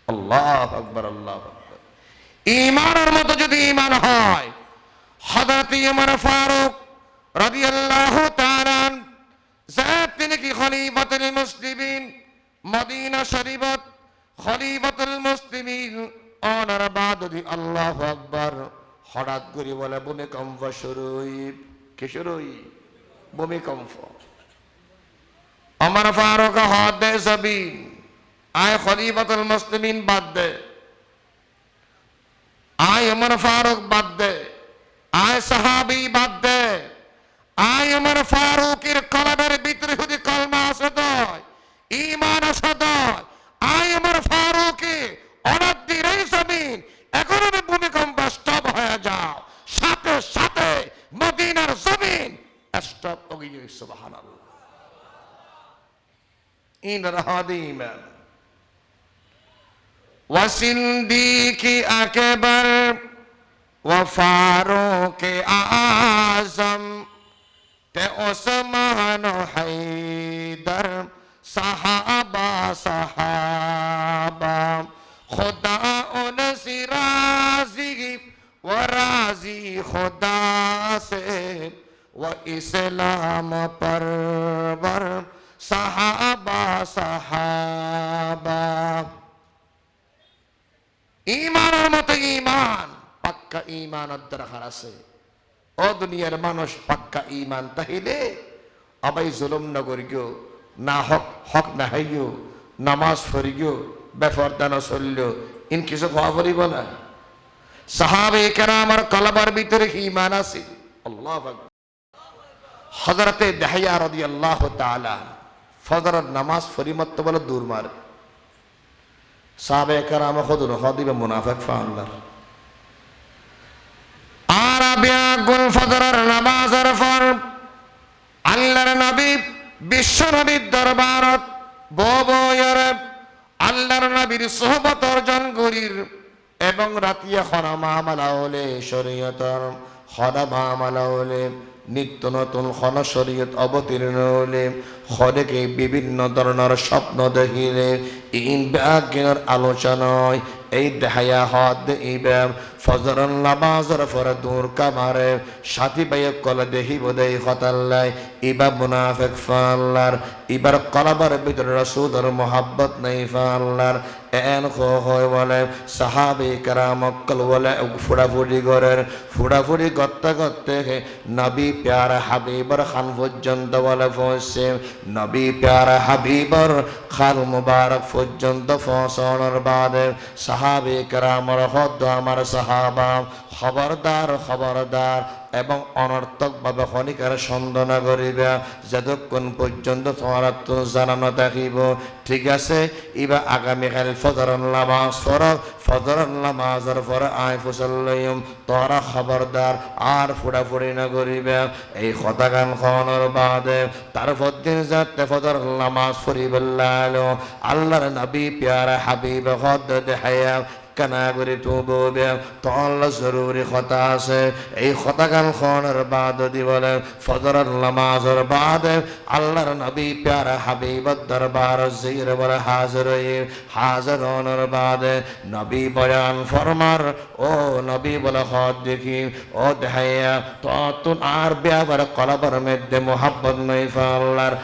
আল্লাহু আকবার আল্লাহু আকবার ঈমানের মতো যদি ঈমান হয় হযরত ওমর ফারুক রাদিয়াল্লাহু তাআলা যাত তিনি কি খলিফাতুল মুসলিমিন মদিনা শরীফত খলিফাতুল মুসলিমিন ওনার বাদী আল্লাহু আকবার হঠাৎ করে বলে ভূমিকম্প শুরুই কি শুরুই ভূমিকম্প ওমর ফারুক হাত দে জবিন আয় খলিফাতুল মুসলিমিন বাদ দে আয় ওমর ফারুক বাদ দে আয় সাহাবী বাদ দে আয় ওমর ফারুকের কলবের ভিতরে যদি কলমা আছে দয় ঈমান আছে দয় আয় ওমর ফারুকে অনাদ্দির এই জমিন এখন আমি ভূমিকম্প স্টপ হয়ে যাও সাথে সাথে মদিনার জমিন স্টপ হয়ে গিয়ে সুবহানাল্লাহ ইন রাহাদিমান ওয়াসিন্দিকি আকবার व फारूक आजम ते उस्मान हैदर सहाबा सहाबा खुदा उनसे राजी व राजी खुदा से व इस्लाम परवर सहाबा सहाबा। ईमाনের মতো ঈমান, পাক্কা ঈমানের দরকার আছে। ও দুনিয়ার মানুষ, পাক্কা ঈমান তাহিলে আবাই জুলুম না করিও, না হক হক না হাইও, নামাজ পড়িও, বেফরদান চলিও, ইন কিছু খাওয়া পড়িব না। সাহাবে কেরামের কলবার ভিতরে ঈমান আছে। আল্লাহু আকবার। হযরতে দাহিয়া রাদিয়াল্লাহু তাআলা ফজরের নামাজ ফরিমত বলে দূর মারে। সাহাবে কেরাম খুদুন খাদিবে মুনাফিক ফাআল্লাহ আরাবিয়া গুল ফজরের নামাজের পর আল্লাহর নবী বিশ্ব নবীর দরবারত ববয়রে আল্লাহর নবীর সোহবত অর্জন করির এবং রাতিয়া খরামা আমলা হলে শরীয়তর খরামা আমলা হলে নিত্য নতুন খন শরীয়ত অবতীর্ণ হলে খরেকে বিভিন্ন ধরনের স্বপ্ন দেখিলে ইন ব্যাজ্ঞানের আলোচনায় এই দেহায়া হাত ইবাম ফজরন নামাজের পরে দূর কামারে সাথী বাইক কলে দেখি বোধই হতাল্লাই ইবা মুনাফিক ফাল্লার ইবার কলবার ভিতরে রাসূলের মোহাব্বত নাই ফাল্লার এন হয় বলে সাহাবে কেরাম কল বলে ফুড়াফুড়ি করেন ফুড়াফুড়ি করতে করতে নবী প্যারা হাবিবর খান পর্যন্ত বলে পৌঁছে নবী প্যারা হাবিবর খান মুবারক পর্যন্ত পৌঁছানোর বাদে সাহাবে কেরামর হদ আমার সাহাবা খবরদার খবরদার এবং অনর্থক ভাবে ক্ষণিকার সন্দেহ করিবে যতক্ষণ পর্যন্ত তোমার জানানো থাকিব। ঠিক আছে, এবার আগামীকাল ফজরের নামাজ পড়ো, ফজরের নামাজের পরে আয় ফসল লইম, তোরা খবরদার আর ফুড়াফুড়ি না করিবে। এই কথা গান খাওয়ানোর বাদে তারপর দিন যাতে ফজরের নামাজ পড়িবে আল্লাহর নবী প্যারা হাবিব হদ দেখাইয়া কানা করে তুববে তাহলে জরুরি কথা আছে। এই কথা গান খাওয়ানোর বাদ দি বলে ফজরের নামাজের বাদে আল্লাহর নবী প্যারা হাবিবর দরবার জির বলে হাজির হওয়ার বাদে নবী বয়ান ফরমার ও নবী বলে হদ দেখি ও দেখাইয়া তুন আর ব্যাপার কলবার মধ্যে মোহাব্বত নেই ফাল্লার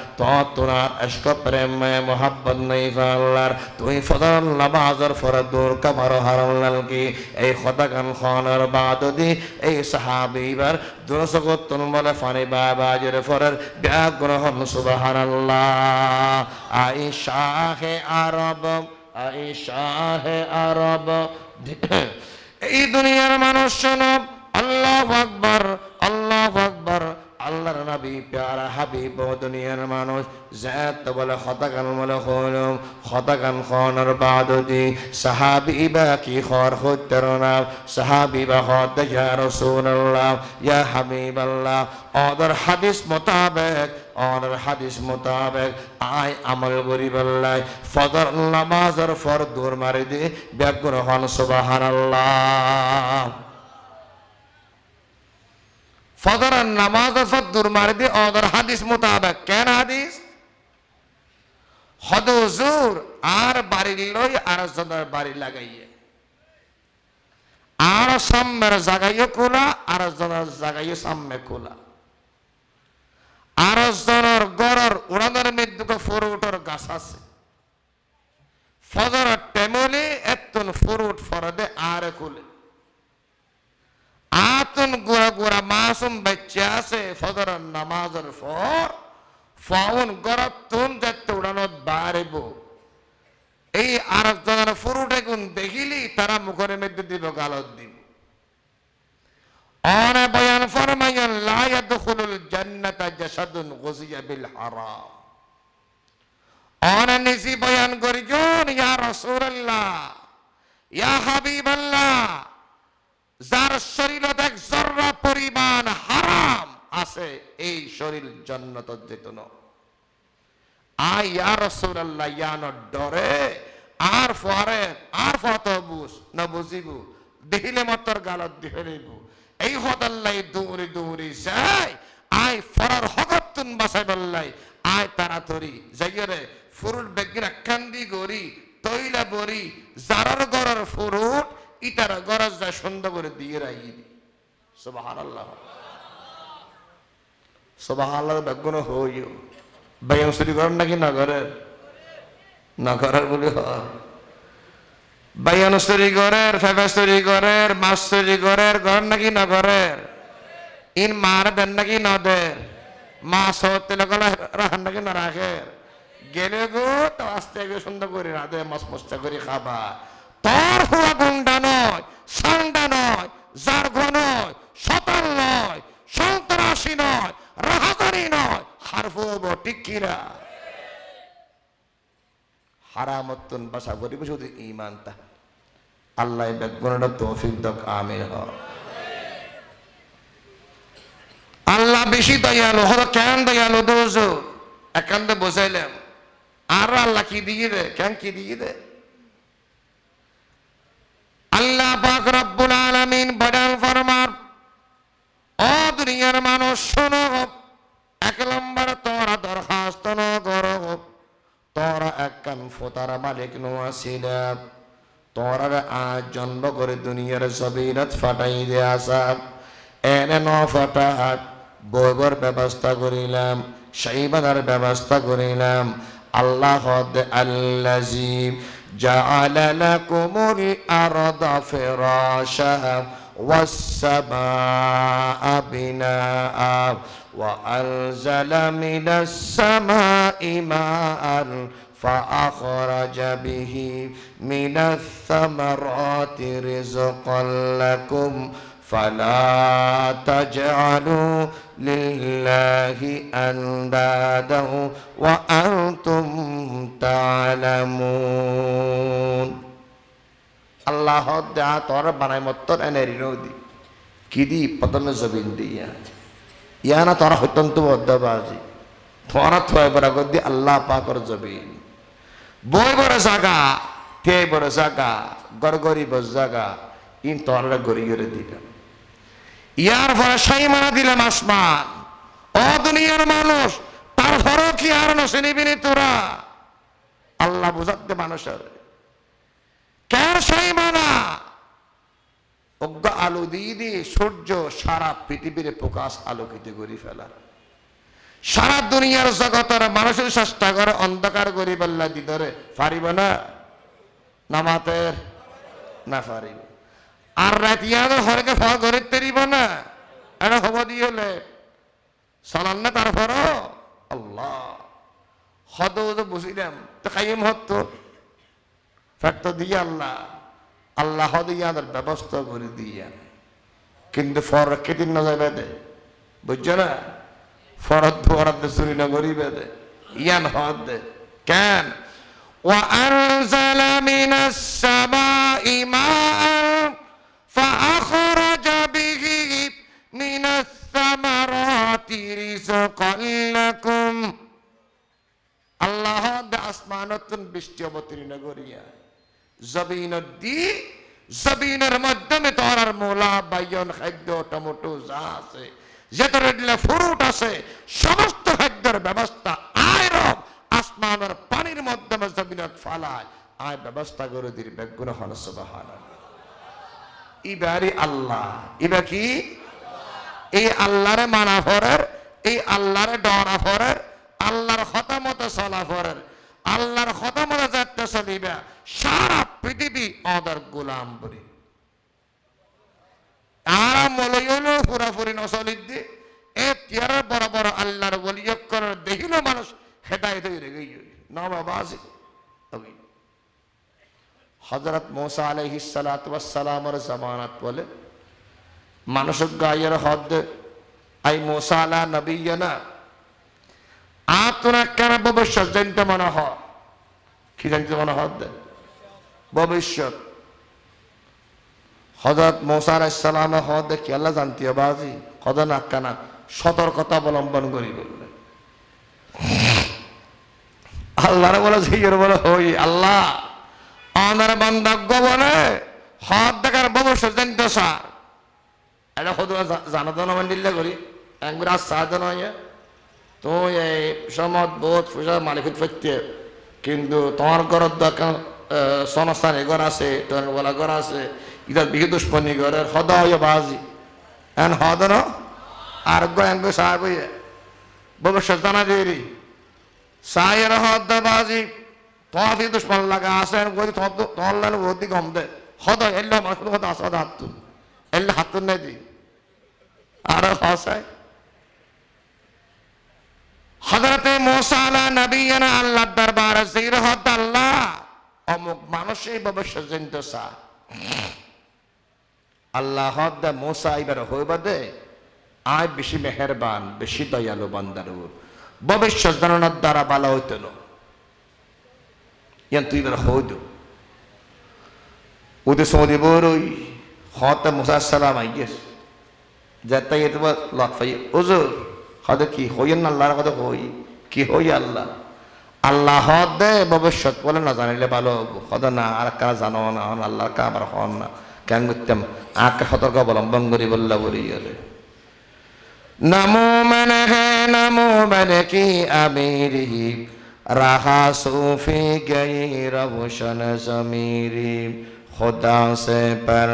তুন আর এশক প্রেম মোহাব্বত নেই ফাল্লার তুই ফজর নামাজের ফরে দূর কামার হারাল কি এই কথা গান খাওয়ানোর বাদ দি এই সাহাবিবার দুরসকতুন বলে ফানি বাবাজের ফরের ব্যাগ্রহণ সুবহানাল্লাহ। আয়েশা হে আরব আয়েশা হে আরব এই দুনিয়ার মানুষ শোনো আল্লাহু আকবার আল্লাহু আকবার। আল্লাহর নবী প্যারা হাবিব দুনিয়ার মানুষ জাত বলে খতাকান বলে হলো খতাকান খাওয়ানোর বাদ দি সাহাবিবা কি খর হইতের না সাহাবিবা হতে ইয়া রাসূলুল্লাহ ইয়া হাবিবাল্লাহ ওদের হাদিস মোতাবেক ওদের হাদিস মোতাবেক আয় আমল করি বললাই ফজর নামাজের ফর দূর মারি দি ব্যাগ্রহণ সুবহানাল্লাহ। ফজরের নামাজের পর দূর মারি দি ওদের হাদিস মোতাবেক কেন হাদিস হদুজুর আর বাড়ি লই আর জনের বাড়ি লাগাইয়ে আর সামনের জাগাইয়ে খোলা আর জনের জাগাইয়ে সামনে খোলা আর জনের গড়ের উড়ানোর মধ্যে ফরুটের গাছ আছে ফজরের টেমলে এতন ফরুট ফরদে আর খুলে আতুন গুড়া গুড়া মাসুম বাচ্চা আছে ফজরের নামাজের পর ফাউন গরতুন যাতে উড়ানোর বাড়িব এই আরেকজনের ফুরুটে গুণ দেখিলি তারা মুখের মধ্যে দিব গালত দিব অনে বয়ান ফরমাইয়ান লা ইয়াদখুলুল জান্নাতা জাসাদুন গুযিয়া বিল হারাম অনে নিজি বয়ান করিজন ইয়া রাসূলুল্লাহ ইয়া হাবিবাল্লাহ যার শরীরত এক জররা পরিমাণ হারাম আছে এই শরীর জান্নাতত যেত না আয় ইয়া রাসূলুল্লাহ ইয়ানো ডরে আর ফরে আর ফতবুস না বুঝিবু দেখিলে মাত্র গালত দিয়ে নেব এই হদাল্লাই দৌড়ি দৌড়ি যায় আয় ফরার হকতুন বাসাই বললাই আয় তাড়াতাড়ি যাইরে ফুরুট বেগিরা কান্দি গরি তৈলা বরি জারার গরার ফুরুট ইটার গরজ যা সুন্দর করে দিয়ে রাখি সুবহানাল্লাহ সুবহানাল্লাহ বেগুন হইও বায়ান চুরি করেন নাকি নগরের নগরের বলে হয় বায়ান চুরি করের ফেফা চুরি করের মাছ চুরি করের ঘর নাকি নগরের ইন মার দেন নাকি নদের মাছ হতে লাগলে রাখান নাকি না রাখের গেলে গো তো আস্তে আগে সুন্দর করে রাধে মাছ মস্তা করে খাবা তোর হুয়া গুন্ডা নয় সান্ডা নয় জার্ঘ নয় সতাল নয় সন্ত্রাসী নয় রাহাকারী নয় হারফু টিকিরা হারামতুন বাসা করিব শুধু ঈমানটা আল্লাহ বেগুনটা তৌফিক দাও আমিন হ আল্লাহ বেশি দয়ালু হলো কেন দয়ালু দোজো একান্তে বোঝাইলাম আর আল্লাহ কি দিয়ে দে কেন কি দিয়ে দে আল্লাহ পাক রব্বুল আলামিন বয়ান ফরমান ও দুনিয়ার মানুষ শোনো এক নম্বর তোরা দরখাস্ত ন করো তোরা এক কান ফোতারা মালিক নোয়াছিলা তোরা আজ জন্ম করে দুনিয়ার জবিনত ফাটাই দে আসা এনে ন ফাটাহাট বইবর ব্যবস্থা করিলাম সেইবাদার ব্যবস্থা করিলাম আল্লাহ আল্লাজি جعل لكم الأرض فراشا والسماء بناء وأنزل من السماء ماء فأخرج به من الثمرات رزقا لكم فلا تجعلوا لله أندادا وأنتم تعلمون الله دعا تور بناي متر انري نودي كيدي پتن زبين ديا يانا تور حتن تو ودبازي تورا ثوي برا گدي الله پاکر زبين boy bora জায়গা তে বড় জায়গা গরগরি বড় জায়গা ইন তররা গরি গরে দিলাম ইয়ার পরে সাইমানা দিলাম আসমান ও দুনিয়ার মানুষ তারপরও কি আর নসে নিবিনি তোরা আল্লাহ বুঝাতে মানুষের কেন সাইমানা অজ্ঞ আলো দিয়ে দিয়ে সূর্য সারা পৃথিবীর প্রকাশ আলোকিত করে ফেলার সারা দুনিয়ার জগতের মানুষের চেষ্টা করে অন্ধকার করি বল্লা দিদরে পারিব না নামাতের না পারিব আর রাতিয়ার হরকে ফল করে তেরিব না এটা খবর দিয়ে হলে সালান না তারপর আল্লাহ হদ বুঝিলাম তো কাইম হতো ফ্যাক্ট দিয়ে আল্লাহ আল্লাহ দিয়ে আমাদের ব্যবস্থা করে দিয়ে কিন্তু ফর কেদিন না যাবে দে বুঝছো না ফরদ ফরদ চুরি না করিবে দে ইয়ান হদ দে কেন وأنزل من السماء ماء فأخرج به من الثمرات رزقا لكم الله দে আসমানতুন বৃষ্টি অবতীর্ণ করিয়া জবিনত দি জবিনের মাধ্যমে তোরার মূলা বাইয়ন খাদ্য টমেটো যা আছে যেতরে দিলে ফ্রুট আছে সমস্ত খাদ্যের ব্যবস্থা আয় রব আসমানের পানির মাধ্যমে জমিনত ফালায় আয় ব্যবস্থা করে দির বেগুন হন সুবহানাল্লাহ ইবারি আল্লাহ ইবা কি এই আল্লাহরে মানা ফরের এই আল্লাহরে ডরা ফরের আল্লাহর কথা মতো চলা ফরের আল্লাহর কথা মতো যাতে চলিবে সারা পৃথিবী ওদের গোলাম বলি আর মলয়লো পুরাপুরি নচলিত দি এ তিয়ার বড় বড় আল্লাহর ওলিয়ত করার দেখিল মানুষ হেদায়েত হয়ে গই না বাবা আছে হযরত মুসা আলাইহিস সালাতু ওয়াস সালামের জামানাত বলে মানুষের গায়ের হদ আই মুসা আলা নবিয়না আতনা কেন ভবিষ্যৎ জানতে মনে হয় কি জানতে মনে হদ ভবিষ্যৎ হযরত মুসা আলাইহিস সালামের হদ কি আল্লাহ জানতে বাজি কদ না কানা সতর্কতা অবলম্বন করি বললেন আল্লাহরে বলে জিগের বলে হই আল্লাহ আমার বান্দা বলে হদ দেখার ভবিষ্যৎ জানতে স্যার এটা হতো জানাতো না দিল্লা করি একবার আজ সাহায্য নয় তো এই সমত বোধ ফুসা মালিক ফেরতে কিন্তু তোমার ঘরের দরকার সনস্থানে ঘর আছে তোমার বলা ঘর আছে ইতার বিহি দুষ্পনি ঘরের হদ হইয়া বাজি এখন হদ ন আর গো সাহেব হইয়া ভবিষ্যৎ জানা দেরি সাহের হদ বাজি তোমার বিহি দুষ্পন লাগা আছে তোমার লাগে অতি কম দে হদ এল্লা মানুষ হদ আসদ হাতুন এল্লা হাতুন নাই দি আর হসায় হযরতে মূসা আলা নবিয়িনা আল্লাহর দরবারে জির হদ আল্লাহ অমুক মানুষই ভবিষ্যৎ জানতে চা আল্লাহ হদ মূসা এবার হইবা দে আয় বেশি মেহেরবান বেশি দয়ালু বান্দার ভবিষ্যৎ জানানোর দ্বারা ভালো হইত না ইয়ান তুই এবার হইদ ওদের সৌদি বড়ই হদ মূসা সালাম আইয়ের যাতাই এটা লাখ পাই ওজোর হদে কি হইয়েন না আল্লাহর কথা হই কি হই আল্লাহ আল্লাহ হদ দে ভবিষ্যৎ বলে না জানিলে ভালো হদ না আর কারা জানো না হন আল্লাহর কা আবার হন না কেন করতাম আকে সতর্ক অবলম্বন করি বললা বলি গেলে নামো মানে হ্যাঁ নামো মানে কি আমিরি রাহা সুফি গই রবশন জমিরি खुदा से पर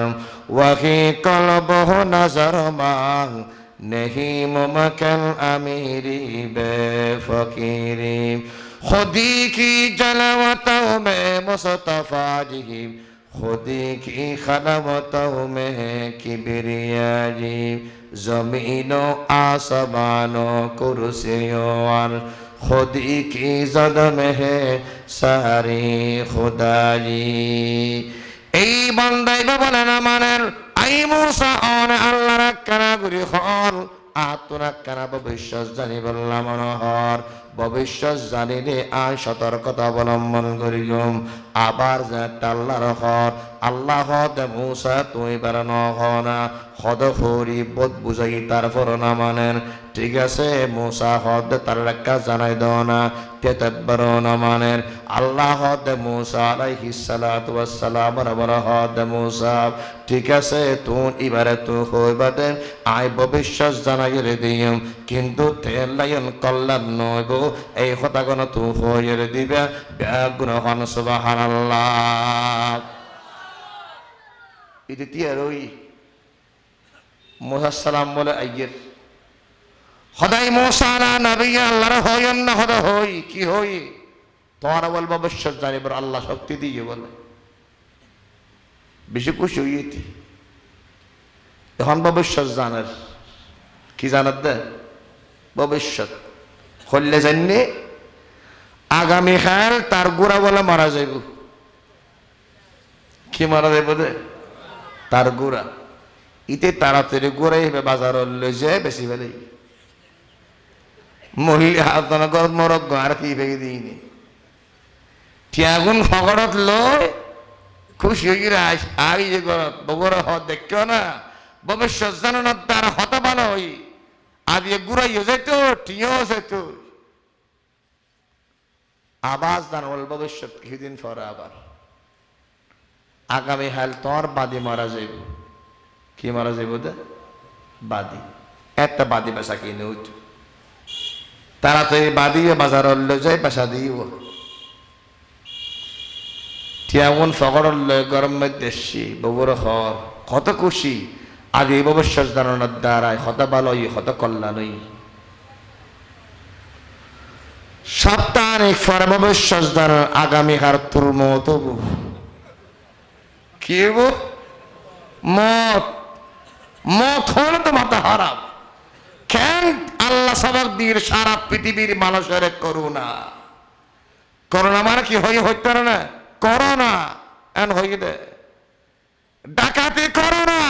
वही कल्ब हो नजर मांग नहीं मुमकिन अमीरी बेफकीरी खुदी की जलवतों में मुस्तफा जी खुदी की खलवतों में किबरिया जी जमीनों आसमानों कुर्सियों और खुदी की जद में है सारी खुदा जी এই বান্দাই বলে না মানেন আই মূসা অন আল্লাহ রাখনা গুরি হন আতুনা কানা ভবিষ্যৎ জানি বললাম মনোহর ভবিষ্যৎ জানিলে আয় সতর্কতা অবলম্বন করিলাম আবার যাতে আল্লাহর হর আল্লাহ দে মূসা তুই বেড়ানো হনা হদ হরি বোধ বুঝাই তারপর না মানেন ঠিক আছে মূসা হদ তার লেখা জানাই দাও না তেতব্বর না মানেন আল্লাহ দে মূসা আলাইহিস সালাতু ওয়াস সালাম বরাবর হদ মূসা ঠিক আছে তুই এবারে তুই হইবা দে আয় ভবিষ্যৎ জানাই রে দিম কিন্তু তেলায়ন কল্যাণ নয় গো এই কথা কোন তুই হইরে দিবে ব্যাগুণ হন সুবহানাল্লাহ ইতি তিয়ার ওই মূসা সালাম বলে আইয়ের হদাই মূসা আলা নবী আল্লাহর হইন না হদ হই কি হই তোমার বল ভবিষ্যৎ জানিবার আল্লাহ শক্তি দিয়ে বলে বেশি খুশি হইতি এখন ভবিষ্যৎ জানার কি জানার দে ভবিষ্যৎ হইলে জাননি আগামীকাল তার গোড়া বলে মারা যাইব কি মারা যাইব দে তার গোড়া ইতে তাড়াতাড়ি গোড়াই বাজার লই যায় বেশি ফেলে মহিলা হাতনগর মরক আর কি ভেঙে দিইনি টিয়াগুন ফগড়ত লয় খুশি হয়ে আই যে গরত বগর হ দেখো না ভবিষ্যৎ জানানোর দ্বারা হতে ভালো হই আজ গুড়াইও যেত টিও যেত আবাস জানাল ভবিষ্যৎ কিছুদিন পরে আবার আগামী হাল তোর বাদী মারা যাইব কি মারা যাইব দে বাদী একটা বাদী পেশা কিনে উঠ তাড়াতাড়ি বাদী বাজার যায় পেশা দিব টিয়াগুন ফগড় গরম দেশি বগুর হর কত খুশি আজ এই ভবিষ্যৎ জানানোর দ্বারাই হত ভালোই হত কল্যাণই সাপ্তাহিক পরে ভবিষ্যৎ জানার আগামী হার তোর মত কি মত মত হলে তো মাথা হারাম কেন আল্লাহ সবক দিয়ে সারা পৃথিবীর মানুষের করুণা করোনা মানে কি হইতে পারে না করোনা এন হয়ে দে ডাকাতি করোনা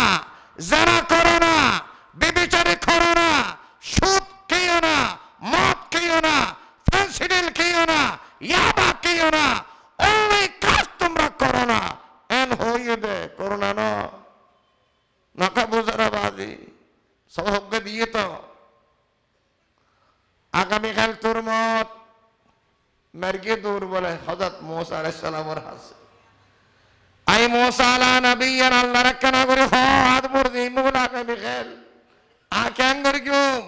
যারা করোনা বেবিচারে করোনা সুদ খেয়েও না মদ খেয়েও না ফেন্সিডিল খেয়েও না ইয়াবা খেয়েও না অনলি কাজ তোমরা করো না এন হয়ে দে করোনা না নাকা বোঝারা বাজি সবকে দিয়ে তো আগামীকাল তোর মত মেরগে দূর বলে হযরত মূসা আলাইহিস সালামের হাসে আই মুসা আলা নবিয়ান আল্লাহ রাখনা করে হাত মুরদি মুলাকে বিখেল আকেন গরগুম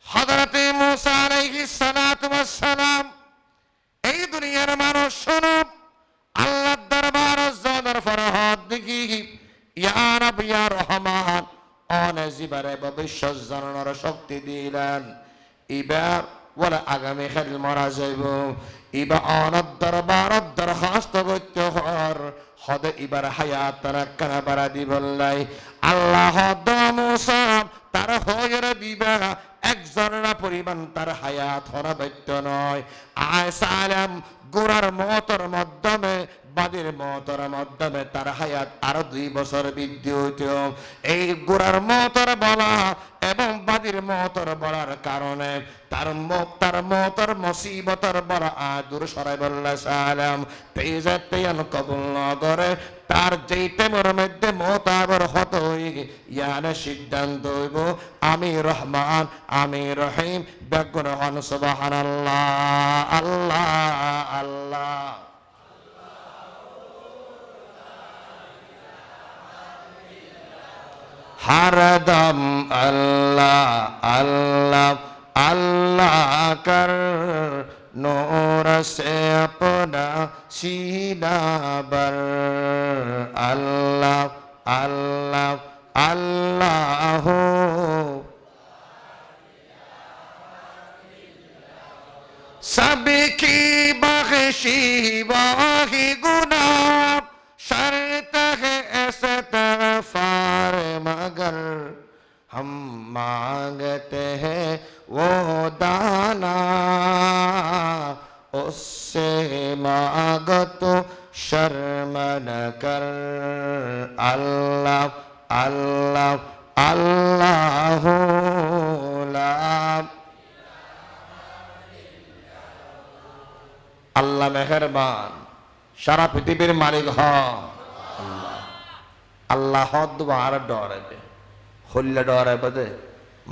হযরতে মুসা আলাইহিস সালাতু ওয়াস সালাম এই দুনিয়ার মানুষ শোনো আল্লাহর দরবার জোর ফরহাদ দেখি ইয়া রব ইয়া রহমান অনজিবারে ভবিষ্যৎ জানানোর শক্তি দিলেন এবার ওরা আগামী কাল মারা যাইব এবার অনার দরবার দরখাস্ত করতে হর হদ এবার হায়াত রাখা বাড়া দিবল্লাই আল্লাহ মুসা তার হয়ে দিবা একজনের পরিমাণ তার হায়াত হরা বাধ্য নয় আসালাম গোড়ার মতর মাধ্যমে বাদির মতর মাধ্যমে তার হায়াত আরো 2 বছর বৃদ্ধি হইত এই গোড়ার মতর বলা এবং বাদির মতর বলার কারণে তার মতর মুসিবতর বলা দূর সরাই বললা সালাম তেজাতেয়ান কবুল না করে তার যেই টেমের মধ্যে মোতাবর হত ইয়ানে সিদ্ধান্ত হইব আমি রহমান আমি রহিম বেগুন হন সুবহানাল্লাহ আল্লাহ আল্লাহ हरदम अल्लाह अल्लाह अल्लाह कर नूर से अपना सीना बर अल्लाह अल्लाह अल्लाह सबकी बख्शी वाही गुनाह शर्त है इस्तग़फ़ार मगर हम मांगते हैं वो दाना उससे मांगो तो शर्म न कर अल्लाह अल्लाह अल्लाह ला अल्लाह मेहरबान সারা পৃথিবীর মালিক হ আল্লাহ আল্লাহ দুবার ডরাবে হল্লে ডরাবে দে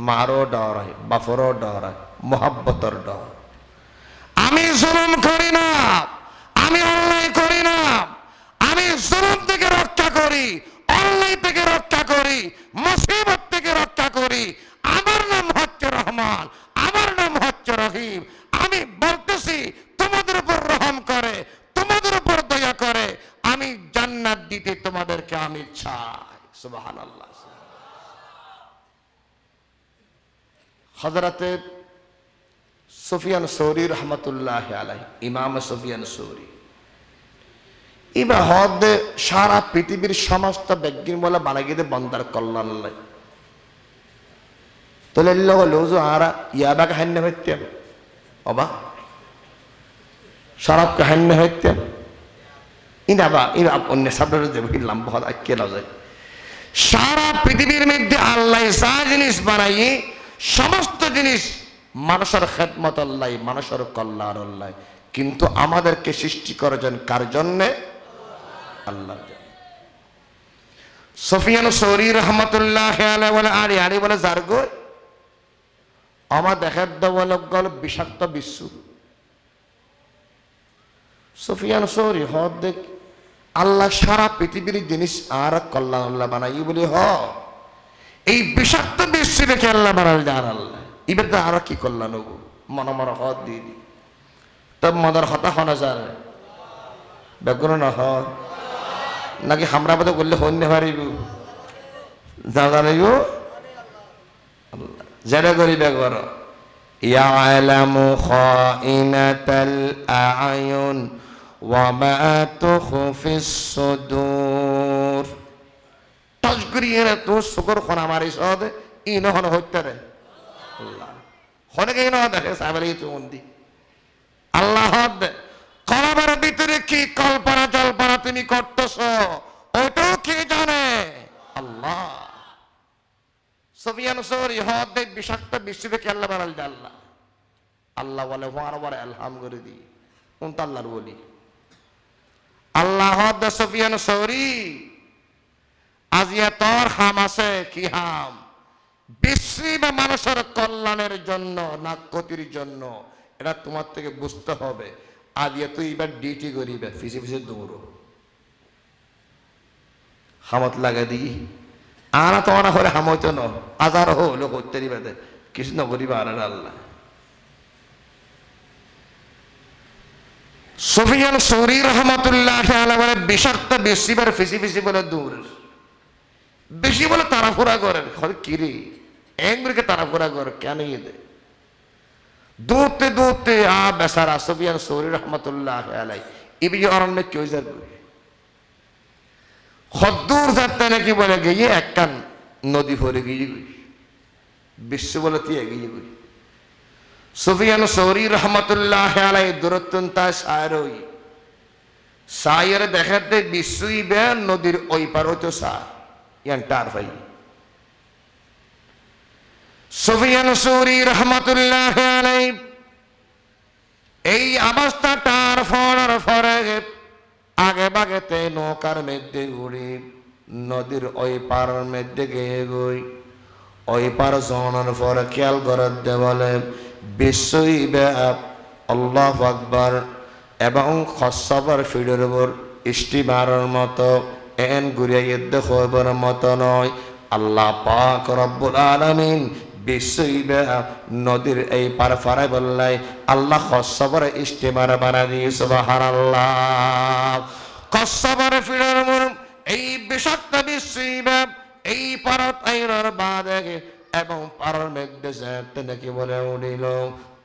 মারো ডরায় বাফরও ডরায় মোহাব্বতর ডর আমি জুলুম করি না আমি অন্যায় করি না আমি জুলুম থেকে রক্ষা করি অন্যায় থেকে রক্ষা করি মুসিবত থেকে রক্ষা করি আমার নাম হচ্ছে রহমান আমার নাম হচ্ছে রহিম আমি বলতেছি তোমাদের উপর রহম করে তোমাদের উপর দয়া করে আমি জান্নাত দিতে তোমাদেরকে আমি চাই সুবহানাল্লাহ হযরতে সুফিয়ান সৌরি রহমাতুল্লাহ আলাইহি ইমাম সুফিয়ান সৌরি ইবা হদ সারা পৃথিবীর সমস্ত ব্যক্তির বলে বানাগিতে বন্দার কল্যাণ লাই তোলে লোজো আরা ইয়াবা কাহিন্য হইতে অবা শরাব কাহিন্য হইতে ইনাবা ইনা অন্য শব্দটা যে বললাম বহুত আজকে লজে সারা পৃথিবীর মধ্যে আল্লাহ যা জিনিস বানাই সমস্ত জিনিস মানুষের খেদমত আল্লাহ মানুষের কল্যাণ আল্লাহ কিন্তু আমাদেরকে সৃষ্টি করেছেন কার জন্য আল্লাহর জন্য সুফিয়ান সৌরি রহমাতুল্লাহ আলাইহি বলে আরে আরে বলে জারগো আমার দেখার দবল গল বিষাক্ত বিশ্ব সুফিয়ান সৌরি হদ দেখ আল্লাহ সারা পৃথিবীর জিনিস আর কল্যাণ আল্লাহ বানাই বলে হ এই বিষাক্ত বিশ্ব দেখে আল্লাহ বানাল যার আল্লাহ এবার তো আরো কি কল্যাণ হবো মনমর হদ দিয়ে দি তব মদার হতা হনা যায় বেগুন না হদ নাকি হামরা বোধ করলে হন্যে পারিব জানাইব জেনে করি বেগর ইয়ালামু খাইনাতাল আয়ুন ওয়া মা তুখফিস সুদূর তাজকরিয়া তো শুকর খনা মারিস ওদে ইন হন হইতে রে আল্লাহ হনে কেন দেখে সাবরি তুন্দি আল্লাহ কলমের ভিতরে কি কল্পনা জল্পনা তুমি করতেছো ওটাও কে জানে আল্লাহ সুফিয়ান সৌরি হদ বিষাক্ত বিশ্ব থেকে আল্লাহ বানাল আল্লাহ আল্লাহ বলে বারবার আলহাম করে দি কোন আল্লাহর বলি আল্লাহ হদ সুফিয়ান সৌরি আজিয়া তোর হাম আছে কি হাম বিশ্রী বা মানুষের কল্যাণের জন্য না ক্ষতির জন্য এটা তোমার থেকে বুঝতে হবে আজিয়া তুই এবার ডিউটি করিবে ফিসে ফিসে দৌড়ো হামত লাগে দিই আনা তো আনা হলে হামইতো ন আজার হলো করতে দিবে কিছু নগরিবা আর আল্লাহ সুফিয়ান সৌরি রহমতুল্লাহ বলে বিষাক্ত বেশি বলে ফিসি ফিসি বলে দূর বেশি বলে তাড়াফোড়া করেন কিরে এগুলিকে তাড়াফোড়া করে কেন দে দৌড়তে দৌড়তে বেসারা সুফিয়ান সৌরি রহমতুল্লাহ আলাই ইবি অরণ্যে কেউ যাবে হদ্দূর যাতে নাকি বলে গিয়ে একখান নদী ভরে গিয়ে গই বিশ্ব বলে তুই এগিয়ে গই সুফিয়ান সৌরি রহমতুল্লাহ আলাই দূরত্বতা সায়রই সায়ের দেখাতে বিশ্বই বে নদীর ওই পার হইতো সা ইয়ান টার ভাই সুফিয়ান সৌরি রহমতুল্লাহ আলাই এই অবস্থা টার ফরার ফরে আগে বাগেতে নৌকার মধ্যে ঘুরি নদীর ওই পার মধ্যে গিয়ে গই ওই পার জনের পরে খেয়াল করার দে বলে বিশ্বই ব্যাপ আল্লাহ আকবার এবং খসবার ফিডের উপর স্টিমারের মতো এন ঘুরিয়ে দেখবার মতো নয় আল্লাহ পাক রব্বুল আলামিন বিশ্বই ব্যাপ নদীর এই পার ফারাই বললাই আল্লাহ খসবার স্টিমার বানা দিয়ে সুবহানাল্লাহ খসবার ফিডের উপর এই বিষাক্ত বিশ্বই ব্যাপ এই পারত আইনার বাদে এবং পারর মেঘে যেতে নাকি বলে উঠিল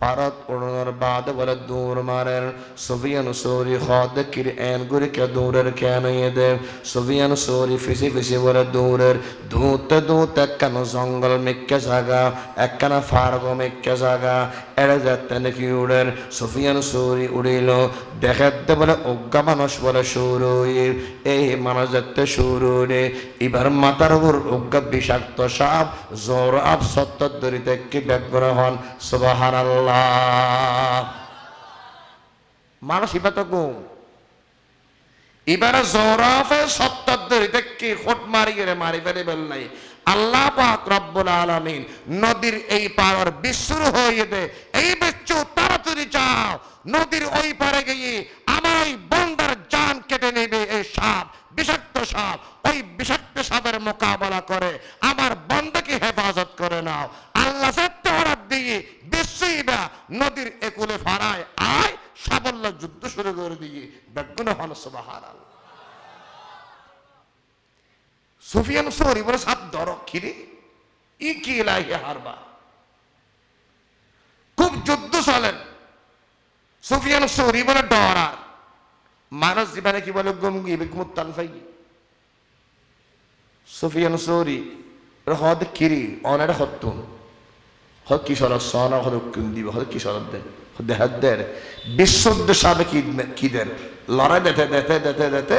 পারত উড়ানোর বাদে বলে দৌড় মারেন সুফিয়ান সৌরি হদ কির এন গুরিকে দৌড়ের কেন দে সুফিয়ান সৌরি ফিসি ফিসি বলে দৌড়ের ধুতে ধুতে একখানা জঙ্গল মেঘকে জাগা একখানা ফার্গো মেঘকে জাগা এড়ে যেতে নাকি উড়েন সুফিয়ান সৌরি উড়িল দেখাতে বলে অজ্ঞা মানুষ বলে সৌরই এই মানুষ যেতে সৌরে এবার মাথার উপর অজ্ঞা বিষাক্ত সাপ জোর আপ সত্তর দরিতে কি ব্যাগ্র হন সুবহানাল্লাহ মানুষ এবার তো গুম এবারে জোরাফে সত্তর দরিতে কি খোট মারি ফেলে বেললাই আল্লাহ পাক রব্বুল আলামিন নদীর এই পার বিশুর হয়ে দে এই বিচ্ছু তাড়াতাড়ি যাও নদীর ওই পারে গিয়ে আমার ওই বন্দার জান কেটে নেবে এই সাপ বিষাক্ত সাপ ওই বিষাক্ত সাপের মোকাবেলা করে আমার বন্দাকে হেফাজত করে নাও আল্লাহ সত্য অর্ডার দিয়ে বিশ্বই বা নদীর একুলে ফারায় আয় সাবল্য যুদ্ধ শুরু করে দিয়ে বেগুন হন সুবহানাল্লাহ সুফিয়ান সৌরি বলে সাপ ধর খিরে ই কি লাগে হারবা খুব যুদ্ধ চলেন সুফিয়ান সৌরি বলে ডরার মানুষ জীবনে কি বলে গমগি বেগুমুত্তান ফাই সুফিয়ান সৌরি হদ খিরি অনেক হতুন হদ কি সর সনা হদ দিব হদ কি সর দেন দেহাদের বিশুদ্ধ সাবে কি দেন লড়াই দেখতে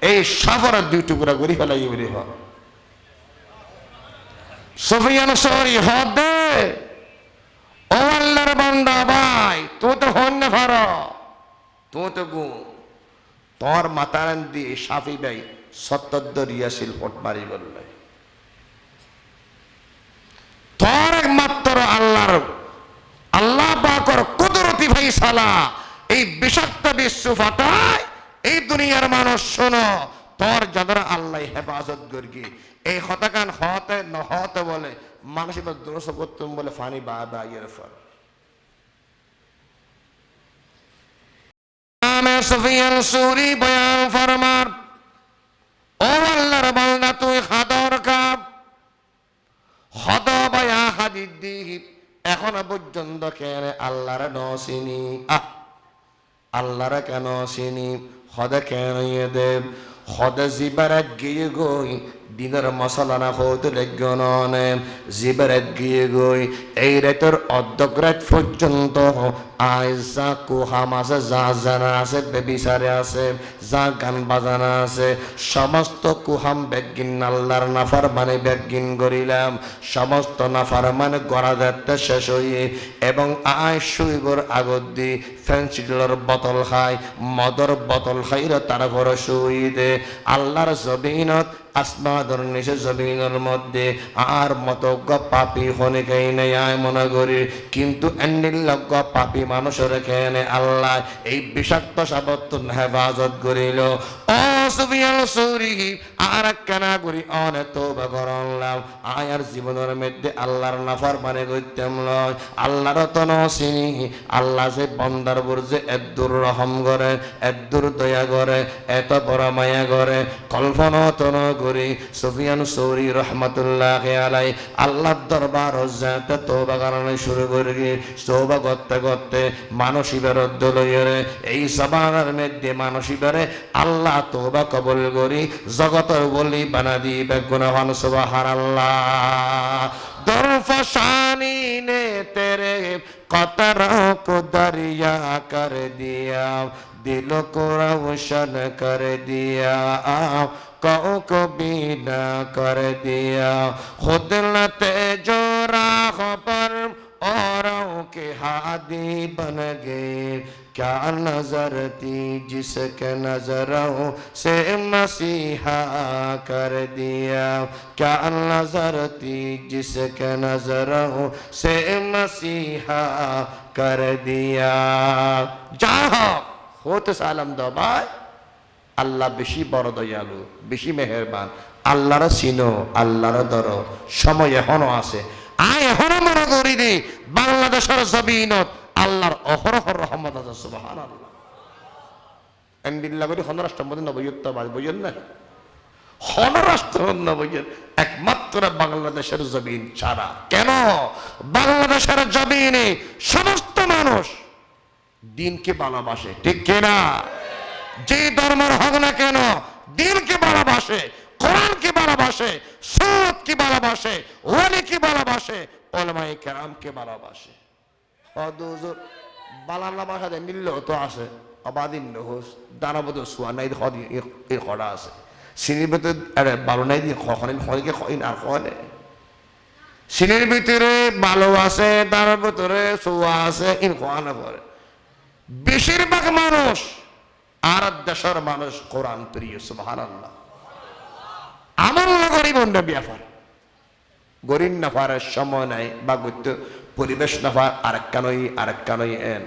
এই সাফার দুই টুকরা করি ফেলাই বলি হ সুফিয়ান সৌরি হদ দে ও আল্লাহর বান্দা ভাই তুই তো হন না ফার তুই তো গু তোর মাতারান দিয়ে সাফি ভাই সত্তর ইয়াসিল ফট মারি বললে তোর একমাত্র আল্লাহ পাকের কুদরতি ভাই সালা এই বিষাক্ত বিশ্ব ফাটায় এই দুনিয়ার মানুষ শোনো তোর যাদের আল্লাহ হেফাজত করবি এই হতাকান হতে নহতে বলে মানুষ এবার দুরস করতুম বলে ফানি বা ইয়ের ফর সুফিয়ান সৌরি বয়ান ফরমান ও আল্লাহর বান্দা তুই খাদর কাপ হদ বয়া হাদিদি এখনো পর্যন্ত কেন আল্লাহর নসিনি আল্লাহর কেন চিনি হদে কেন দেব হদে জিবার গিয়ে গই দিনের মশলা না হতে লেগে জিবার গিয়ে গই এই রাতের অর্ধক রাত পর্যন্ত আয়সা কুহাম আছে যা জানা আছে বেবিচারে আছে যা গান বাজানা আছে সমস্ত কুহাম বেগিন আল্লাহর নাফার মানে বেগিন করিলাম সমস্ত নাফার মানে গড়া যাতে শেষ হয়ে এবং আয় শুইবর আগত দি ফেন্সিলের বোতল খাই মদর বোতল খাইরা তারা ঘরে শুই দে আল্লাহর জবিনত আসমাদর নিচে জমিনের মধ্যে আর মতো পাপি হনিকাই নেই আয় মনে করি কিন্তু এন্ডিল্লজ্ঞ পাপি মানুষের কেনে আল্লাহ এই বিষাক্ত সাবত্তন হেফাজত করিল ও সুফিয়ান সৌরি আর একখানা করি অনে তওবা করলাম আয়ার জীবনের মধ্যে আল্লাহর নাফরমানি করতাম লয় আল্লাহর তন চিনি আল্লাহ যে বান্দার উপর যে এদ্দুর রহম করে এদ্দুর দয়া করে এত বড় মায়া করে কল্পনা তন করি সুফিয়ান সৌরি রহমাতুল্লাহ আলাই আল্লাহর দরবার যাতে তওবা করানো শুরু করে গিয়ে তওবা করতে করতে মানসিবের দলইরে এই সবার মধ্যে মানসিবের আল্লাহ তওবা কবুল করি জগতের বলি বানা দিবে গুণবান সুবহানাল্লাহ দরফশানি নে তেরে কতরোं को दरिया कर दिया दिल को रोशन कर दिया को बीना कर दिया खुद लते जो राह पर औरों के हादी बन गए क्या नजर थी जिसके नजरों से मसीहा कर दिया क्या नजर थी जिसके नजरों से मसीहा कर दिया जहाँ होते सालम दो भाई আল্লাহ বেশি বড় দয়ালু বেশি মেহেরবান আল্লাহর চিনো আল্লাহর ধরো সময় এখনো আছে আয় এখনো মনে করি দি বাংলাদেশের জমিনত আল্লাহর অহরহ রহমত আছে সুবহানাল্লাহ এন্ডিল্লাহ করি হনরাষ্ট্র মধ্যে নবয়ত্ব বাজ বুঝেন না হনরাষ্ট্র নবয়ত একমাত্র বাংলাদেশের জমিন ছাড়া কেন বাংলাদেশের জমিনে সমস্ত মানুষ দিনকে ভালোবাসে ঠিক কিনা যে ধর্মের হোক না কেন দিনকে ভালোবাসে কোরআনকে ভালোবাসে সুন্নাতকে ভালোবাসে ওয়ালিকে ভালোবাসে উলামায়ে কেরামকে ভালোবাসে হদুজুর বালাল্লা ভাষা দেন নিল্ল তো আছে আবাদিন নহস দানাবদ সুয়া নাই হদি এই খড়া আছে সিনির ভিতরে আরে বালো নাই দি খখনিন খনিকে খইন আর খনে সিনির ভিতরে বালো আছে তার ভিতরে সুয়া আছে ইন খনা করে বেশিরভাগ মানুষ আর দেশের মানুষ কোরআন প্রিয় সুবহানাল্লাহ আমল গরিব ব্যাপার গরিব নাফারের সময় নাই বা পরিবেশ নাফার আরেকখানই এন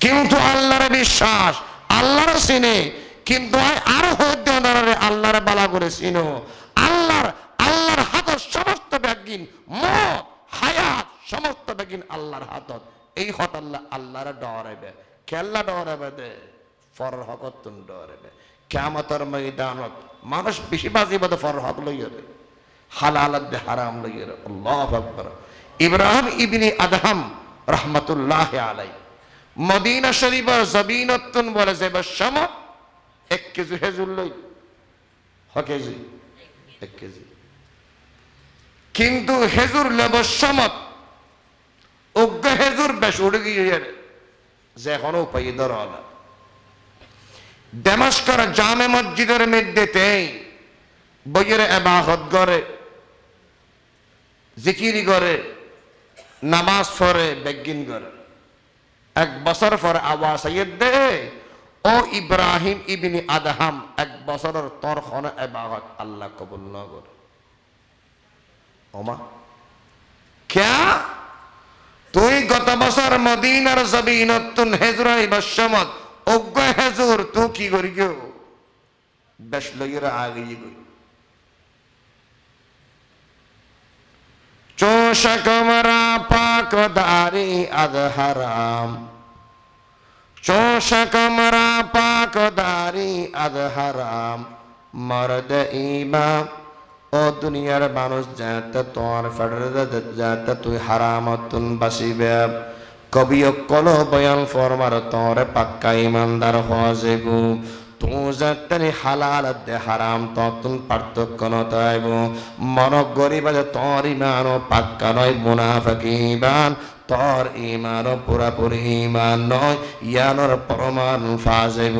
কিন্তু আল্লাহর বিশ্বাস আল্লাহর চিনে কিন্তু আরো হতে আল্লাহর বালা করে চিনো আল্লাহর হাতত সমস্ত ব্যাগিন মত হায়াত সমস্ত ব্যাগিন আল্লাহর হাতত এই হত আল্লাহর ডরাইবে কেল্লা ডরাইবে দে ফর হকতুন ডরাইবে কিয়ামতের ময়দানত মানুষ বেশি বাজিবাদ ফর হক লইরে হালাল দে হারাম লইরে আল্লাহু আকবার ইব্রাহিম ইবনে আদহাম রাহমাতুল্লাহ আলাই মদিনা শরীফের জবিনতুন বলে যে বশম 1 কেজি খেজুর লই কেজি 1 কেজি কিন্তু খেজুর লবসমত অজ্ঞ খেজুর বেশ উড়ে গিয়ে যে এখনো উপায় ধরা না দামেস্কের জামে মসজিদের মধ্যে বইয়ের ইবাদত করে জিকিরি করে নামাজ পড়ে বেগিন করে 1 বছর পরে আওয়াজ আইয়ে দে ও ইব্রাহিম ইবনে আদহাম 1 বছরের তোর খনে ইবাদত আল্লাহ কবুল না করে ওমা क्या তুই গত বছর মদিনার জবিনতুন হেজরাই বসমত অজ্ঞ হেজুর তুই কি করি গো বেশ লইরা আগিয়ে গই চোষা কমরা পাক দারি আদহারাম চোষা কমরা পাক দারি আদহারাম মর্দ ইমাম ও দুনিয়ার মানুষ যাতে তোর ফেডারে যাতে তুই হারামতুন বাসিবে কবি কল বয়ান ফরমার তোর পাক্কা ইমানদার হজেগু তু যাতে হালাল দে হারাম তুন পার্থক্য নতাইব মন গরিব তোর ইমান পাক্কা নয় মুনাফিক ইমান তোর ইমান পুরাপুরি ইমান নয় ইয়ানোর প্রমাণ ফাজেব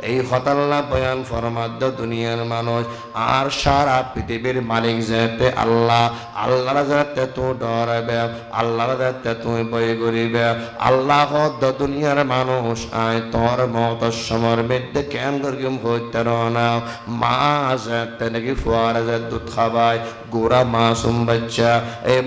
এই হতাল্লা বয়ান ফরমাদ্দ দুনিয়ার মানুষ আর সারা পৃথিবীর মালিক যেতে আল্লাহ আল্লাহর যাতে তুই ডরাবে আল্লাহর যাতে তুই বই করিবে আল্লাহ দুনিয়ার মানুষ আয় তোর মত সমর মধ্যে কেন করিম হইতে না মা যাতে নাকি ফুয়ার যে দুধ খাবায় গোড়া মাসুম বাচ্চা এই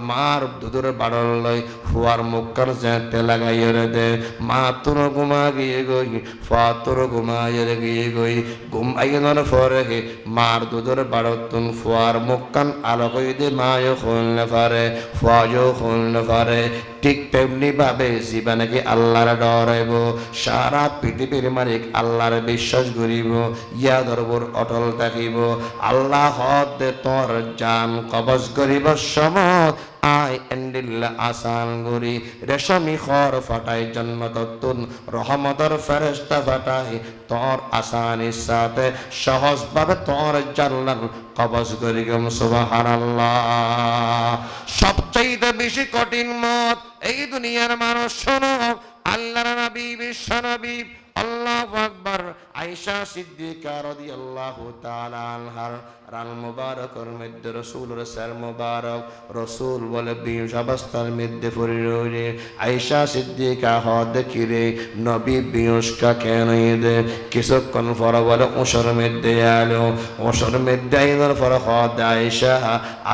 মার দুধের বাড়ল লয় ফুয়ার মুখর যেতে লাগাইয়ে রে দে মা তোর ঘুমা গিয়ে গই ফুয়া তোর ঘুমাইয়ে গিয়ে গই ঘুমাইনোর পরে মার দুধের বাড়তুন ফুয়ার মুখখান আলো কই দে মায়ও খুলনে পারে ফুয়াও খুলনে পারে ঠিক তেমনি ভাবে জীবনে কি আল্লাহর ডরাইব সারা পৃথিবীর মালিক আল্লাহর বিশ্বাস করিব ইয়াদর উপর অটল থাকিব আল্লাহ হদ তোর জান কবজ করিব সমত আই এন্ডিল্লা আসান গুরি রেশমি খর ফাটাই জন্মতত্তুন রহমতর ফেরেশতা ফাটাই তোর আসানির সাথে সহজভাবে তোর জান্নাত কবজ করিগম সুবহানাল্লাহ। সবচাইতে বেশি কঠিন মত এই দুনিয়ার মানুষ শোনো আল্লাহর নবী বিশ্ব নবী আল্লাহু আকবার আয়েশা সিদ্দিকা রাদিয়াল্লাহু তাআলা আনহার রান মুবারকের মধ্যে রাসূলের সার মুবারক রাসূল বলে বিশ অবস্থার মধ্যে পরিরোরে আয়েশা সিদ্দিকা হদ কিরে নবী বিয়সকা কেন দে কিছুক্ষণ পর বলে ওসর মধ্যে আলো ওসর মধ্যে আইনার পর হদ আয়েশা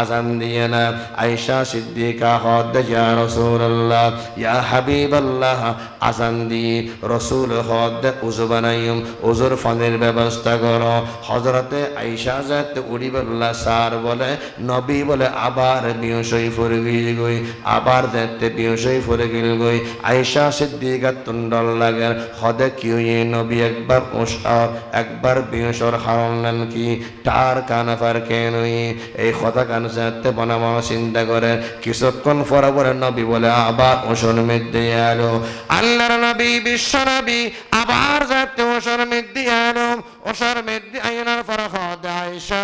আজান দিয়ে না আয়েশা সিদ্দিকা হদ ইয়া রাসূলুল্লাহ ইয়া হাবিবাল্লাহ আজান দিয়ে রাসূল হদ উযু বানাইম উযুর ফানের ব্যবস্থা করো হযরতে আয়েশা জাত উড়িবাল্লাহ সার বলে নবী বলে আবার বিয়সই ফরে গিয়ে গই আবার দেখতে বিয়সই ফরে গিল গই আয়েশা সিদ্দিকা তুন্ডল লাগে হদে কিউ নবী একবার ওসার একবার বিয়সর হারলেন কি তার কানাফার কেন এই কথা কান জাতে বনাম চিন্তা করে কিছুক্ষণ পরে পরে নবী বলে আবার ওসর মধ্যে আলো আল্লাহর নবী বিশ্ব নবী আবার যাতে ওসর মধ্যে আলো ওসর মধ্যে আইনার পর হদ আয়েশা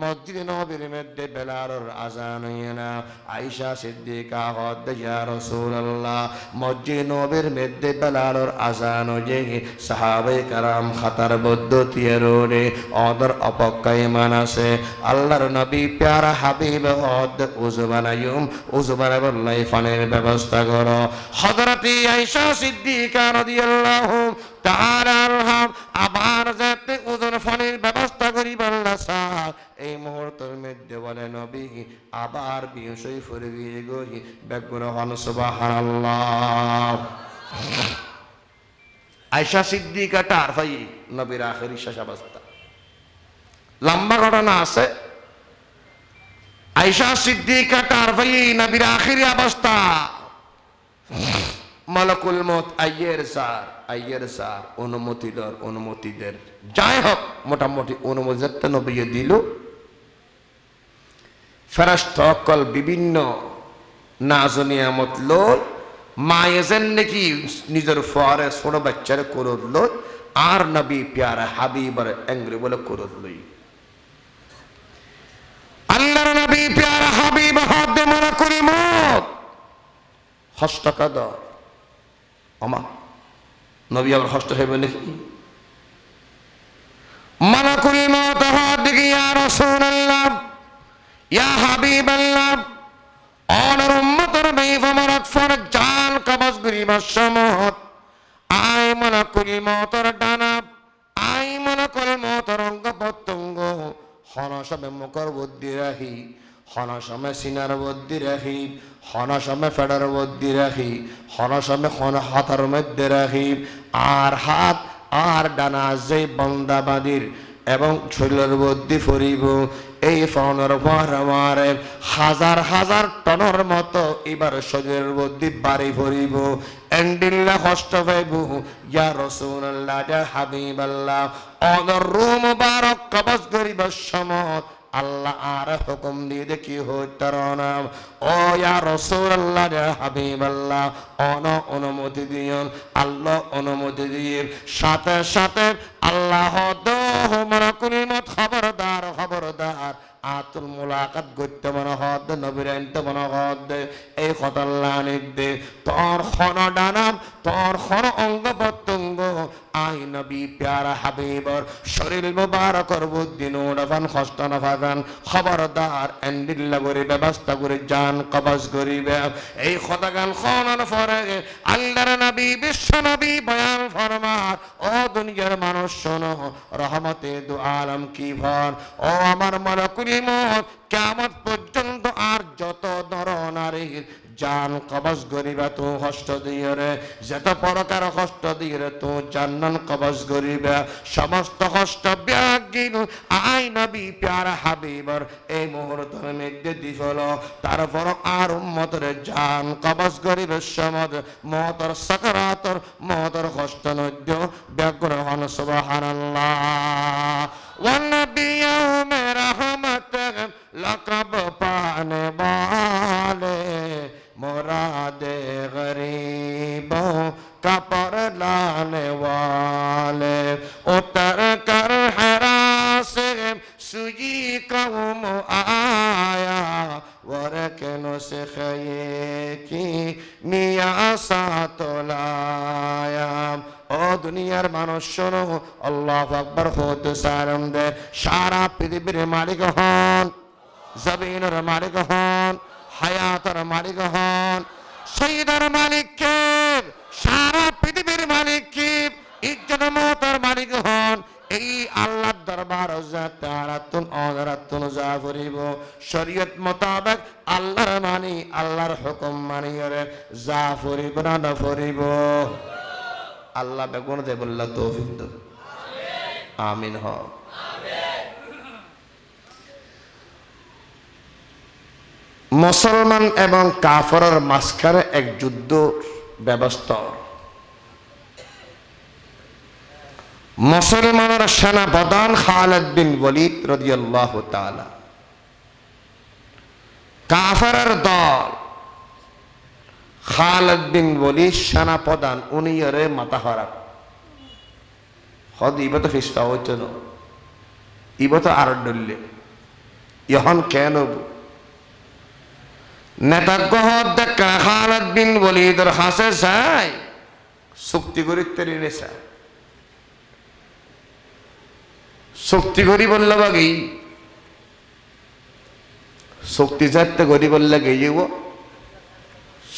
মসজিদ নবীর মধ্যে বেলালের আজান হইনা আয়েশা সিদ্দিকা হদ ইয়া রাসূলুল্লাহ মসজিদ নবীর মধ্যে বেলালের আজান হয়ে সাহাবায়ে কেরাম খাতার পদ্ধতি রোডে অদর অপেক্ষায় মানাসে আল্লাহর নবী প্যারা হাবিব হদ উযু বানাইম উযু বানাবার ফানের ব্যবস্থা করো হযরত আয়েশা সিদ্দিকা রাদিয়াল্লাহু তাআলা আনহা আবার যাতে উযুর ফানের ব্যবস্থা করি বললা সাহ এই মুহূর্তের মধ্যে বলে নবী আবার বিয়সই ফরে গিয়ে গই বেগুন হন সুবহানাল্লাহ। আয়েশা সিদ্দিকা তার ভাই নবীর আখেরি শেষ অবস্থা লম্বা ঘটনা আছে আয়েশা সিদ্দিকা তার ভাই নবীর আখেরি অবস্থা মালাকুল মউত আইয়ের স্যার অনুমতিদের যাই হোক মোটামুটি অনুমতি নবী দিল ফেরেশতা সকল বিভিন্ন নাজ নিয়ামত লোল মায়ের নাকি নিজের ফরে ছোট বাচ্চার করল আর নবী প্যারা হাবিবার এঙ্গ্রি বলে করল আল্লাহর নবী প্যারা হাবিব হাত মনে করি মত হস্তকাদ আমা নবী আবার হস্ত হইবে নাকি মালাকুল মউত হাত দিকে ইয়া রাসূলুল্লাহ ইয়া হাবিবাল্লাহ অনর উম্মতের বেইমানাত ফর জান কবজ গরিবার সমত আই মালাকুল মউতের ডানা আই মালাকুল মউতের অঙ্গ প্রত্যঙ্গ হনসমে মুখর বুদ্ধি রাখি হনসমে সিনার বুদ্ধি রাখি হনসমে ফেডার বুদ্ধি রাখি হনসমে হাতের মধ্যে রাখি আর হাত আর ডানা যে বন্দাবাদীর এবং শরীরের বুদ্ধি ফরিব এই ফনের মারে হাজার হাজার টনের মতো এবার শরীরের বুদ্ধি বাড়ি ফরিব এন্ডিল্লা কষ্ট পাইব ইয়া রাসূলুল্লাহ ইয়া হাবিবাল্লাহ অনর রুম মুবারক কবজ করিবার সময় আল্লাহ আর হুকুম দিয়ে দেখি হইতার নাম ও ইয়া রাসূলুল্লাহ ইয়া হাবিবাল্লাহ অনুমতি দিন আল্লাহ অনুমতি দিয়ে সাথে সাথে আল্লাহ দহ মালাকুল মউত খবরদার আতুল মুলাকাত করতে মনে হদ নবীর আনতে মনে হদ এই খতাল্লাহ দে তোর খন ডানাম তোর খন অঙ্গ প্রত্যঙ্গ আই নবী প্যারা হাবিবর শরীর মুবারকর বুদ্ধি নোডাফান খস্তান ফাগান খবরদার এন্ডিল্লা করে ব্যবস্থা করে জান কবজ করিবে এই খতাগান খনার পরে আল্লাহর নবী বিশ্ব নবী বয়ান ফরমান ও দুনিয়ার মানুষ শোনো রহমতে দু আলম কি ভর ও আমার মালাকুল মউত কিয়ামত পর্যন্ত আর যত নর নারীর জান কবজ করিবা তো কষ্ট দিয়ে রে যত প্রকার কষ্ট দিয়ে রে তো জান্নান কবজ করিবা সমস্ত কষ্ট ব্যাগিন আই নবী প্যারা হাবিবর এই মুহূর্তের মধ্যে দিফল তারপর আর উম্মতের জান কবজ করিবে সমদ মতর সাকারাতর মতর কষ্ট নদ্য ব্যাগ্র হন সুবহানাল্লাহ ওয়া নবিয়্যু রহমাতাক লকব পানে বালে মুরাদে গরিবों का पर लाने वाले उतर कर हरा से सुई कौम आया वरकनो से खये की मिया सातलाया ও দুনিয়ার মানুষ শোনো আল্লাহু আকবার হতে সালাম দে সারা পৃথিবীর মালিক হন জমিনের মালিক হন হায়াতের মালিক হন শহীদের মালিক কে সারা পৃথিবীর মালিক কে ইজ্জত মওতের মালিক হন এই আল্লাহর দরবার জাতারাতুন আযরাতুন জাফরিব শরীয়ত মোতাবেক আল্লাহর মানি আল্লাহর হুকুম মানি রে জাফরিব না ফরিব আল্লাহ বেগুন দে বললা তৌফিক দাও আমিন হ মুসলমান এবং কাফেরের মাঝখানে এক যুদ্ধ ব্যবস্থা মুসলমানের সেনাপ্রধান খালিদ বিন ওয়ালিদ রাদিয়াল্লাহু তাআলা কাফেরের দল খালিদ বিন ওয়ালিদ সেনাপ্রধান উনি এর মাথা খারাপ হদ ইবা তো ফিসফা হইতো না ইবা তো আর ডললে এখন কেন নেতাজ্ঞ হদ দেখা খালিদ বিন ওয়ালিদের হাসে চাই শক্তি করি তেরি নেশা শক্তি করি বললে বাকি শক্তি চাইতে করি বললে গেইব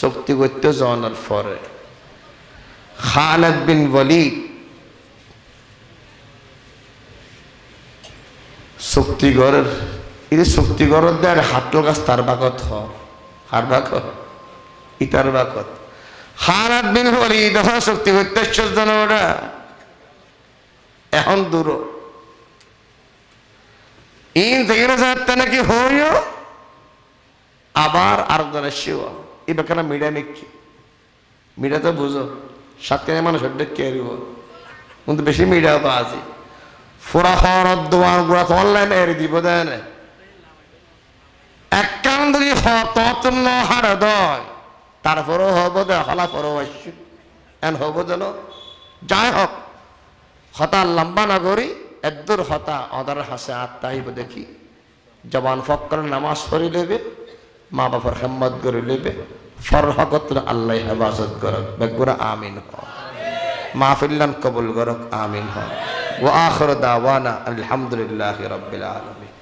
শক্তি করতে যাওয়ার পরে খালিদ বিন ওয়ালিদ শক্তিগড়ের এই শক্তিগড়ের দেয় হাতল গাছ তার বাকত হার বাকত ইটার বাকত খালিদ বিন ওয়ালিদ শক্তি করতে জন ওরা এখন দূর ইন থেকে নাকি হইও আবার আর জনের শিওয়া এই বেকারা মিডিয়া নিচ্ছি মিডিয়া তো বুঝো সাতকে মানুষ কে দিব কিন্তু বেশি মিডিয়া তো আছে ফোরা হওয়ার দোয়ার গোড়া তো অনলাইনে এর দিব দেয় না এক কান যদি ততন্ন হারে দয় তারপরেও হব দে হলা পরও আসছি এন হব যেন যাই হোক হতা লম্বা না করি এদুর হতা অদার হাসে আত্মাইব দেখি জবান ফক্কর নামাজ পড়ি নেবে মা বাবার হেম্মত করে নেবে ফরহকত আল্লাহ হেফাজত করক বেগুরা আমিন হ মাহফিল্লান কবুল করক আমিন হ ওয়া আখির দাওয়ানা আলহামদুলিল্লাহি রাব্বিল আলামিন।